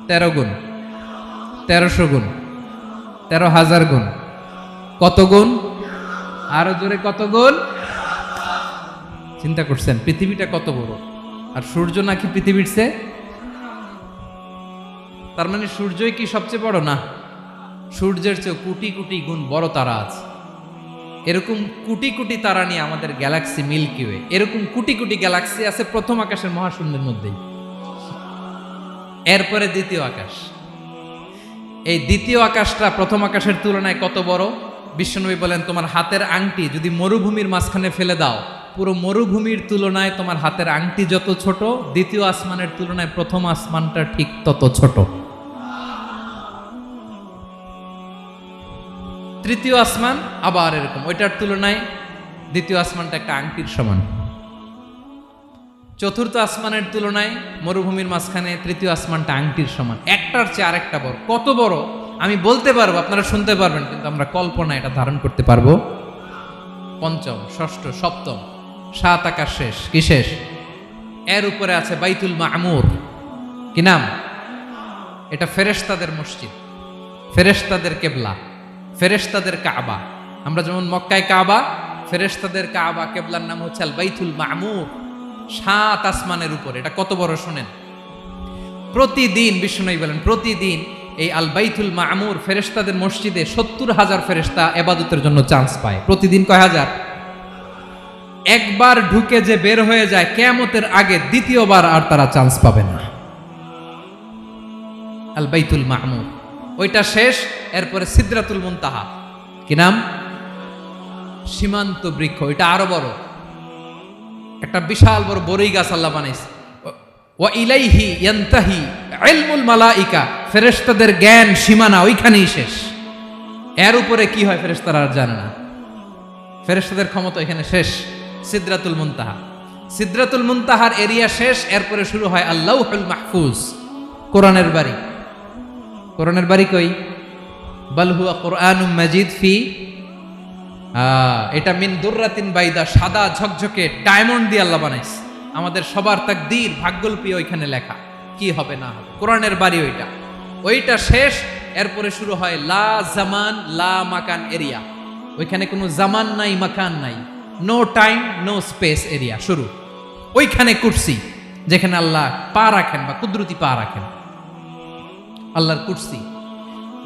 13 গুণ, 1300 গুণ, 13,000 গুণ। কত গুণ? আরো জোরে কত গুণ? চিন্তা করছেন পৃথিবীটা কত বড়, আর সূর্য নাকি পৃথিবীর চেয়ে? তার মানে সূর্যই কি সবচেয়ে বড়? না, সূর্যের চেয়ে কোটি কোটি গুণ বড় তারা আছে। এরকম কোটি কোটি তারা নিয়ে আমাদের গ্যালাক্সি মিল্কি ওয়ে। এরকম কোটি কোটি গ্যালাক্সি আছে প্রথম আকাশের মহাশূন্যের মধ্যেই। এরপরে দ্বিতীয় আকাশ। এই দ্বিতীয় আকাশটা প্রথম আকাশের তুলনায় কত বড়? বিশ্বনবী বলেন তোমার হাতের আংটি যদি মরুভূমির মাঝখানে ফেলে দাও, পুরো মরুভূমির তুলনায় তোমার হাতের আংটি যত ছোট, দ্বিতীয় আসমানের তুলনায় প্রথম আসমানটা ঠিক তত ছোট। তৃতীয় আসমান আবার এরকম, ওইটার তুলনায় দ্বিতীয় আসমানটা একটা আংটির সমান। চতুর্থ আসমানের তুলনায় মরুভূমির মাঝখানে তৃতীয় আসমানটা আংটির সমান। একটার চেয়ে আরেকটা বড়। কত বড় আমি বলতে পারবো, আপনারা শুনতে পারবেন, কিন্তু আমরা কল্পনা এটা ধারণ করতে পারবো? পঞ্চম, ষষ্ঠ, সপ্তম, 7 আকাশ শেষ। কি শেষ? এর উপরে আছে বাইতুল মামুর। কি নাম? এটা ফেরেশতাদের মসজিদ, ফেরেশতাদের কেবলা, ফেরেশতাদের কাবা। আমরা যেমন মক্কায় কাবা, ফেরেশতাদের কাবা কেবলার নাম হচ্ছে আল বাইতুল মামুর। 7 আসমানের উপরে। এটা কত বড় শোনেন। প্রতিদিন বিষ্ণুই বলেন প্রতিদিন এই আল বাইতুল মামুর ফেরেশতাদের মসজিদে 70,000 ফেরেশতা ইবাদতের জন্য চান্স পায়। প্রতিদিন কয় হাজার? একবার ঢুকে যে বের হয়ে যায় কিয়ামতের আগে দ্বিতীয়বার আর তারা চান্স পাবে না। আল বাইতুল মামুর ওইটা শেষ, এরপরে সিদরাতুল মুনতাহা, কি নাম? সীমান্ত বৃক্ষ। এটা আরো বড়, একটা বিশাল বড় বড়ই গাছ আল্লাহ বানাইছে। ওয়া ইলাইহি ইয়ানতাহি ইলমুল মালাইকা, ফেরেশতাদের জ্ঞান সীমানা ওইখানেই শেষ। এর উপরে কি হয় ফেরেশতারা আর জানে না, ফেরেশতাদের ক্ষমতা এখানে শেষ। সিদরাতুল মুনতাহা, সিদরাতুল মুনতাহার এরিয়া শেষ। এরপরে শুরু হয় আল্লাহুল মাহফুজ, কোরআনের বাড়ি। কোরআনের বাড়ি কই? বাল হুয়া কুরআনুম মাজিদ ফি, এটা মিন দুররাতিন বাইদা, সাদা ঝকঝকে ডায়মন্ড দিয়ে আল্লাহ বানাইছে। আমাদের সবার তাকদীর ভাগ্যলিপি ওইখানে লেখা, কি হবে না হবে। কোরআনের বাড়ি ওইটা, ওইটা শেষ। এরপরে শুরু হয় লা জামান লা মাকান এরিয়া। ওইখানে কোনো জামান নাই, মাকান নাই, no time no space area শুরু। ওইখানে কুরসি, যেখানে আল্লাহ পা রাখেন বা কুদরতি পা রাখেন, আল্লাহর কুরসি।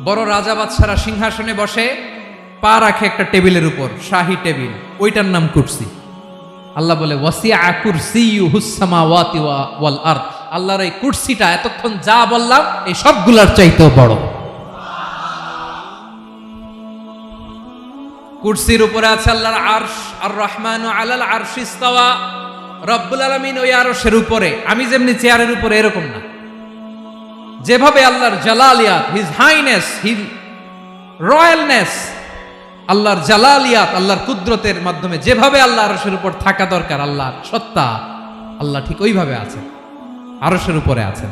বড় রাজা বাদশারা সিংহাসনে বসে পা রাখে একটা টেবিলের উপর, শাহী টেবিল, ওইটার নাম কুরসি। আল্লাহ বলে ওয়াসিআ কুরসিয়ুহুস সামাওয়াতি ওয়াল আরদ, আল্লাহর এই কুরসিটা এতক্ষণ যা বললাম এই সবগুলোর চাইতেও বড়। কুরসির উপরে আছে আল্লাহর আরশ, আর রহমানু আলাল আরশি ইস্তাওয়া, রব্বুল আলামিন ওই আরশের উপরে। আমি যেমনি চেয়ারের উপরে এরকম না, যেভাবে আল্লাহর জালালিয়াত, হিজ হাইনেস, হিজ রয়্যালনেস, আল্লাহর জালালিয়াত, আল্লাহর কুদরতের মাধ্যমে যেভাবে আল্লাহ আরশের উপর থাকা দরকার, আল্লাহর সত্তা, আল্লাহ ঠিক ওইভাবে আছেন, আরশের উপরে আছেন।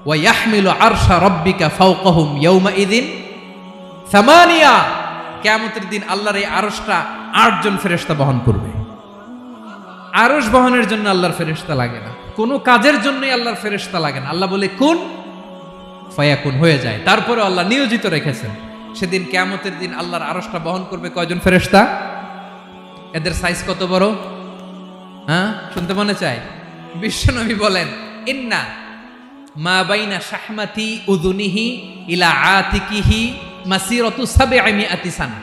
ওয়া ইয়াহমিলু আরশা রাব্বিকা ফাওকাহুম ইয়াউমাইযিন সামানিয়া, কিয়ামতের দিন আল্লাহর এই আরশটা 8 জন ফেরেশতা বহন করবে। আরশ বহনের জন্য আল্লাহর ফেরেশতা লাগে না, কোনো কাজের জন্যই আল্লাহর ফেরেশতা লাগে না। আল্লাহ বলে কুন ফায়াকুন, হয়ে যায়। তারপরে আল্লাহ নিয়োজিত রেখেছেন। সেদিন কিয়ামতের দিন আল্লাহর আরশটা বহন করবে কয়জন ফেরেশতা? এদের সাইজ কত বড়? শুনতে মনে চায়? বিশ্বনবী বলেন ইন্না মা বাইনা শাহমাতি উযুনিহি ইলা আতিকিহি মাসিরাতু 700 সানা।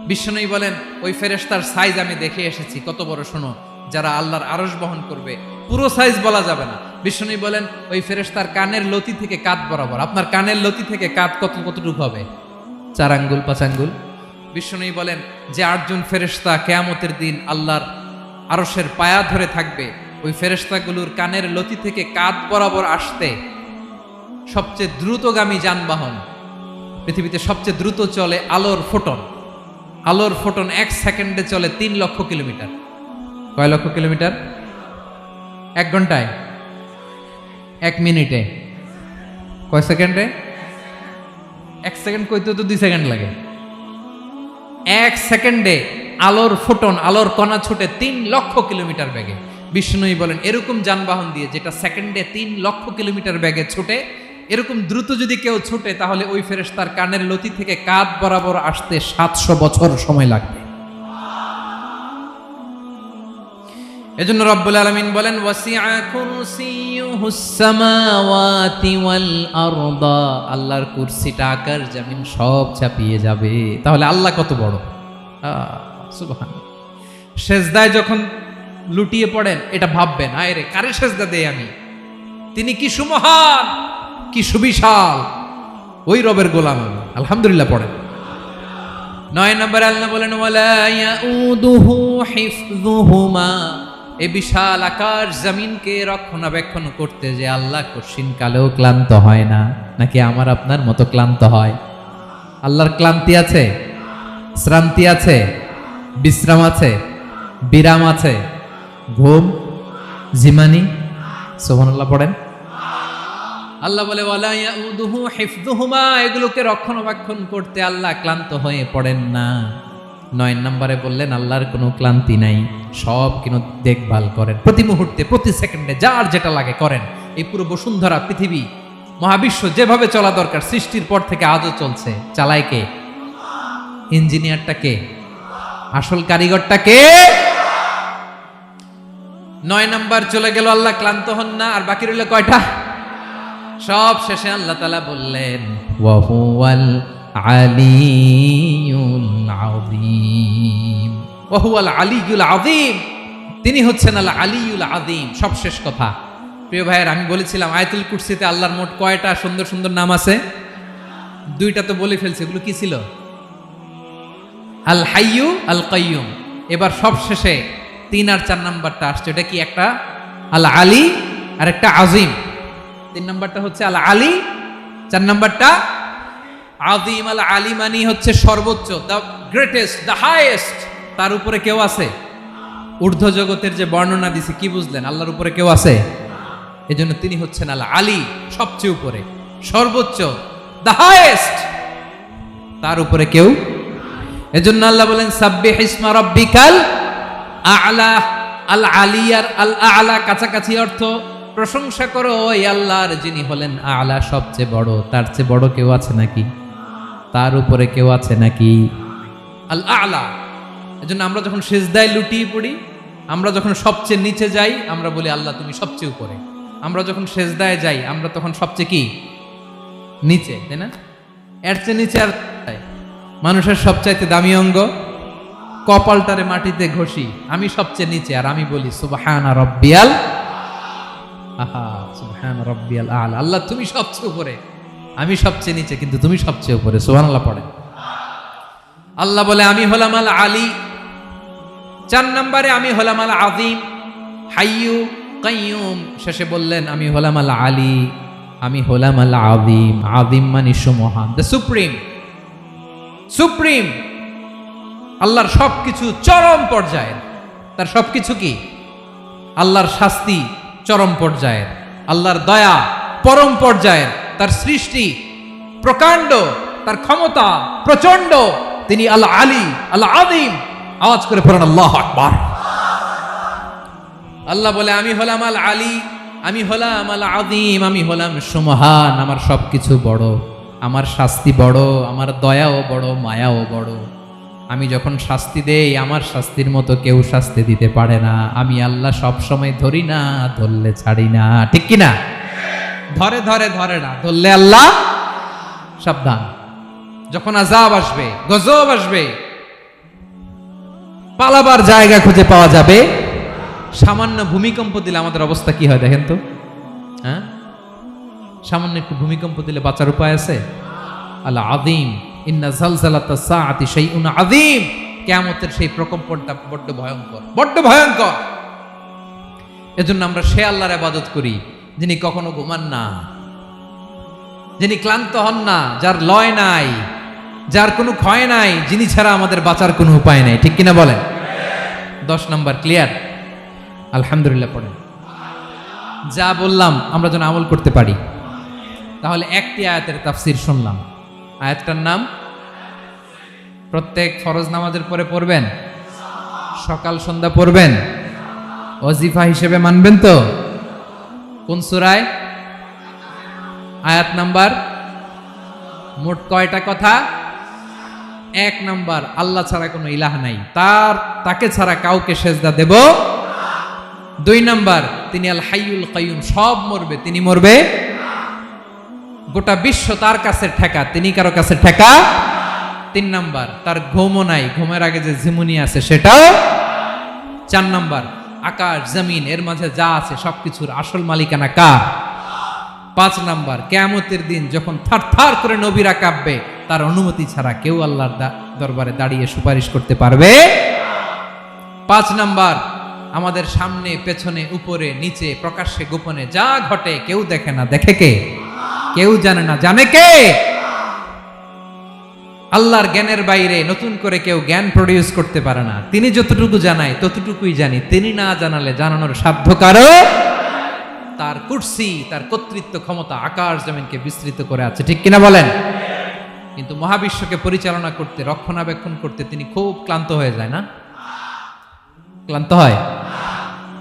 বিশ্বনবী বলেন ওই ফেরেশতার সাইজ আমি দেখে এসেছি। কত বড় শোনো, যারা আল্লাহর আরশ বহন করবে, পুরো সাইজ বলা যাবে না। বিশ্বনবী বলেন ওই ফেরেশতার কানের লতি থেকে কাঁধ বরাবর। আপনার কানের লতি থেকে কাঁধ কতটুকু হবে? 4 আঙ্গুল 5 আঙ্গুল। বিশ্বনবী বলেন যে 8 জন ফেরেশতা কিয়ামতের দিন আল্লাহর আরশের পায়া ধরে থাকবে, ওই ফেরেশতাগুলোর কানের লতি থেকে কাঁধ বরাবর আসতে সবচেয়ে দ্রুতগামী যানবাহন, পৃথিবীতে সবচেয়ে দ্রুত চলে আলোর ফোটন। আলোর ফোটন 1 সেকেন্ডে চলে 3 লক্ষ কিলোমিটার। কয় লক্ষ কিলোমিটার? 1 ঘন্টায়? 1 মিনিটে? কয় সেকেন্ডে? 1 সেকেন্ড কইতে তো 2 সেকেন্ড লাগে। 1 সেকেন্ডে আলোর ফোটন, আলোর কণা ছুটে 3 লক্ষ কিলোমিটার বেগে। বিষ্ণুই বলেন এরকম যানবাহন দিয়ে, যেটা সেকেন্ডে 3 লক্ষ কিলোমিটার বেগে ছুটে, এরকম দ্রুত যদি কেউ ছুটে, তাহলে ওই ফেরেশতার কানের লতি থেকে কাঁধ বরাবর আসতে 700 বছর সময় লাগবে। এজন্য রব্বুল আলামিন বলেন ওয়াসিআ কুরসিয়ুহুস সামাওয়াতি ওয়াল আরদা, আল্লাহর কুরসিটা আকাশ জমিন সব চাপিয়ে যাবে। তাহলে আল্লাহ কত বড়! সুবহানাল্লাহ। সেজদায় যখন লুটিয়ে পড়েন, এটা ভাববেন আয় রে কারে সেজদা দেই আমি, তিনি কি সুমহান, কি সুবিশাল, ওই রবের গোলাম আমি। আলহামদুলিল্লাহ পড়েন। 9 নম্বরে আল্লাহ বলেন ওয়ালা ইয়াউদুহু হিফযুহুমা, এই বিশাল আকাশ জমিনকে রক্ষণাবেক্ষণ করতে যে আল্লাহ কঠিন কালেও ক্লান্ত হয় না। নাকি আমার আপনার মতো ক্লান্ত হয়? আল্লাহর ক্লান্তি আছে, শ্রান্তি আছে, বিশ্রাম আছে, বিরাম আছে, ঘুম, জিমানি? সুবহানাল্লাহ পড়েন। আল্লাহ বলে ওয়ালা ইয়াউদুহু হিফযুহুমা, এগুলোকে রক্ষণাবেক্ষণ করতে আল্লাহ ক্লান্ত হয়ে পড়েন না। 9 নম্বরে বললেন আল্লাহর কোনো ক্লান্তি নাই, সব কিন্তু দেখভাল করেন, প্রতি মুহূর্তে প্রতি সেকেন্ডে যার যেটা লাগে করেন। এই পুরো বসুন্ধরা, পৃথিবী, মহাবিশ্ব যেভাবে চলা দরকার সৃষ্টির পর থেকে আজও চলছে। চালায় কে? ইঞ্জিনিয়ারটা কে? আসল কারিগরটা কে? 9 নম্বর চলে গেল, আল্লাহ ক্লান্ত হন না। আর বাকি রইল কয়টা? সব শেষে আল্লাহ তাআলা বললেন ওয়া হুয়াল আলিয়ুল আযীম, ওয়া হুয়াল আলিয়ুল আযীম, তিনি হচ্ছেন আল আলিয়ুল আযীম। সব শেষ কথা। প্রিয় ভাইয়ের, আমি বলেছিলাম আয়াতুল কুরসিতে আল্লাহর মোট কয়টা সুন্দর সুন্দর নাম আছে? দুইটা তো বলে ফেলছে, এগুলো কি ছিল? আল হাইয়ু আল কাইয়ুম। এবার সব শেষে 3 আর 4 নাম্বারটা আসছে, এটা কি? একটা আল আলী আর একটা আজিম। 3 নাম্বারটা হচ্ছে আল আলী, 4 নাম্বারটা আজিম। আল আলী মানে হচ্ছে সর্বোচ্চ, দ্য গ্রেটেস্ট, দ্য হাইয়েস্ট। তার উপরে কেউ আছে? ঊর্ধ্ব জগতের যে বর্ণনা দিছে, কি বুঝলেন? আল্লাহর উপরে কেউ আছে? এজন্য তিনি হচ্ছেন আল আলী, সবচেয়ে উপরে, সর্বোচ্চ, দ্য হাইয়েস্ট। তার উপরে কেউ। এজন্য আল্লাহ বলেন সাব্বিহ ইসমা রাব্বিকাল আ'লা। আল আলী আর আল আ'লা কাছাকাছি অর্থ। প্রশংসা করো ওই আল্লাহর যিনি হলেন আ'লা, সবচেয়ে বড়। তার চেয়ে বড় কেউ আছে নাকি? তার উপরে কেউ আছে নাকি? আল আ'লা। এজন্য আমরা যখন সিজদায় লুটিয়ে পড়ি, আমরা যখন সবচেয়ে নিচে যাই, আমরা বলি আল্লাহ তুমি সবচেয়ে উপরে। আমরা যখন সিজদায় যাই, আমরা তখন সবচেয়ে কি? নিচে, তাই না? এর চেয়ে নিচে আর মানুষের সবচাইতে দামি অঙ্গ কপালটারে মাটিতে ঘষি, আমি সবচেয়ে নিচে, আর আমি বলি সুবহানা রাব্বিয়াল আহা, সুবহানা রাব্বিয়াল আ'লা। আল্লাহ তুমি সবচেয়ে উপরে, আমি সবচেয়ে নিচে, কিন্তু তুমি সবচেয়ে উপরে। সুবহানাল্লাহ পড়ে। আল্লাহ বলে আমি হলাম আল আলী। 4 নম্বরে আমি হলাম আল আযীম, হাইয়ু কাইয়ুম। শেষে বললেন আমি হলাম আল আলী, আমি হলাম আল আযীম। আযীম মানে সুমহান, দ্য সুপ্রিম। সুপ্রিম আল্লাহর সবকিছু চরম পর্যায়ের। তার সবকিছু কি? আল্লাহর শাস্তি চরম পর্যায়ের, আল্লাহর দয়া পরম পর্যায়ের, তার সৃষ্টি প্রকাণ্ড, তার ক্ষমতা প্রচন্ড। তিনি আল আলী আল আযীম। আওয়াজ করে পড়েন আল্লাহু আকবার। আল্লাহ বলে আমি হলাম আল আলী, আমি হলাম আল আযীম, আমি হলাম সুমহান। আমার সবকিছু বড়, আমার শাস্তি বড়, আমার দয়াও বড়, মায়াও বড়। আমি যখন শাস্তি দেই, আমার শাস্তির মতো কেউ শাস্তি দিতে পারে না। আমি আল্লাহ সব সময় ধরি না, ধরলে ছাড়ি না। ঠিক কি না? ধরে ধরে ধরে না, ধরলে আল্লাহ সাবধান। যখন আযাব আসবে, গজব আসবে, পালাবার জায়গা খুঁজে পাওয়া যাবে। সামান্য ভূমিকম্প দিলে আমাদের অবস্থা কি হয় দেখেন তো? হ্যাঁ, সামান্য একটু ভূমিকম্প দিলে বাঁচার উপায় আছে? আল আযীম, ইন্না জালজালাতাস সাআতি শাইউন আযীম। কিয়ামতের সেই প্রকম্পনটা বড্ড ভয়ঙ্কর, বড্ড ভয়ঙ্কর। এজন্য আমরা সে আল্লাহর ইবাদত করি যিনি কখনো ঘুমান না, যিনি ক্লান্ত হন না, যার লয় নাই, যার কোনো ক্ষয় নাই, যিনি ছাড়া আমাদের বাঁচার কোনো উপায় নাই। ঠিক কিনা বলেন? 10 নম্বর ক্লিয়ার? আলহামদুলিল্লাহ পড়েন। যা বললাম আমরা যেন আমল করতে পারি। তাহলে একটি আয়াতের তাফসীর শুনলাম। আয়াতটার নাম প্রত্যেক ফরজ নামাজের পরে পড়বেন, সকাল সন্ধ্যা পড়বেন, ওয়াজিফা হিসেবে মানবেন তো? কোন সূরায়? আয়াত নাম্বার? মোট কয়টা কথা? 1 নাম্বার, আল্লাহ ছাড়া কোনো ইলাহ নাই, তাকে ছাড়া কাউকে সেজদা দেব। 2 নাম্বার, তিনি আল হাইয়ুল কাইয়ুম, সব মরবে, তিনি মরবে। গোটা বিশ্ব তার কাছে ঠেকা, তিনি কারো কাছে ঠেকা। 3 নাম্বার, তার ঘুমও নাই, ঘুমের আগে যে ঝিমুনি আছে সেটাও। 4 নাম্বার, আকাশ জমিন এর মাঝে যা আছে সবকিছুর আসল মালিকানা কার? 5 নাম্বার, কিয়ামতের দিন যখন থারথার করে নবীরা কাঁপবে, তার অনুমতি ছাড়া কেউ আল্লাহর দরবারে দাঁড়িয়ে সুপারিশ করতে পারবে। 5 নাম্বার, আমাদের সামনে পেছনে উপরে নিচে প্রকাশ্যে গোপনে যা ঘটে কেউ দেখে না, দেখে কে? কেউ জানে না, জানে কে? আল্লাহর জ্ঞানের বাইরে নতুন করে কেউ জ্ঞান প্রডিউস করতে পারে না। তিনি যতটুকু জানায় ততটুকুই জানি, তিনি না জানালে জানানোর সাধ্য কারো। তার কুরসি, তার কর্তৃত্ব ক্ষমতা আকাশ জমিনকে বিস্তৃত করে আছে। ঠিক কিনা বলেন? কিন্তু মহাবিশ্বকে পরিচালনা করতে, রক্ষণাবেক্ষণ করতে তিনি খুব ক্লান্ত হয়ে যায় না? ক্লান্ত হয়?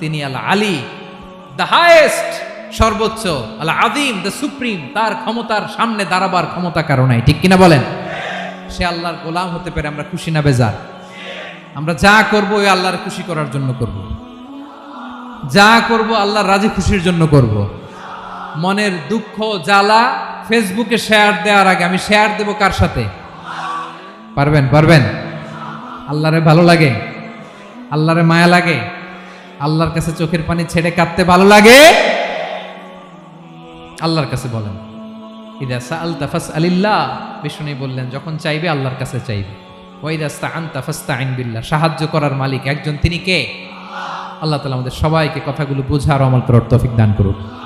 তিনি আল আলী, দ্য হাইয়েস্ট, সর্বোচ্চ, আল আযীম, দ্য সুপ্রিম। তার ক্ষমতার সামনে দাঁড়াবার ক্ষমতা কারো নাই। ঠিক কিনা বলেন? সে আল্লাহর গোলাম হতে পেরে আমরা খুশি না বেজার? আমরা যা করব ওই আল্লাহর খুশি করার জন্য করব, যা করব আল্লাহর রাজি খুশির জন্য করব। মনের দুঃখ জ্বালা ফেসবুকে শেয়ার দেওয়ার আগে আমি শেয়ার দেব কার সাথে? পারবেন? পারবেন? আল্লাহরে ভালো লাগে, আল্লাহরে মায়া লাগে, আল্লাহর কাছে চোখের পানি ছেড়ে কাঁদতে ভালো লাগে? আল্লাহর কাছে বলেন, ইদা সাআলতা ফাসআলিল্লাহ, বিষ্ণু বললেন যখন চাইবে আল্লাহর কাছে চাইবে। ওয়া ইদা ইসতাআনতা ফাসতাইন বিল্লাহ, সাহায্য করার মালিক একজন, তিনি কে? আল্লাহ তাআলা আমাদের সবাইকে কথাগুলো বোঝার আমল করার তৌফিক দান করুন।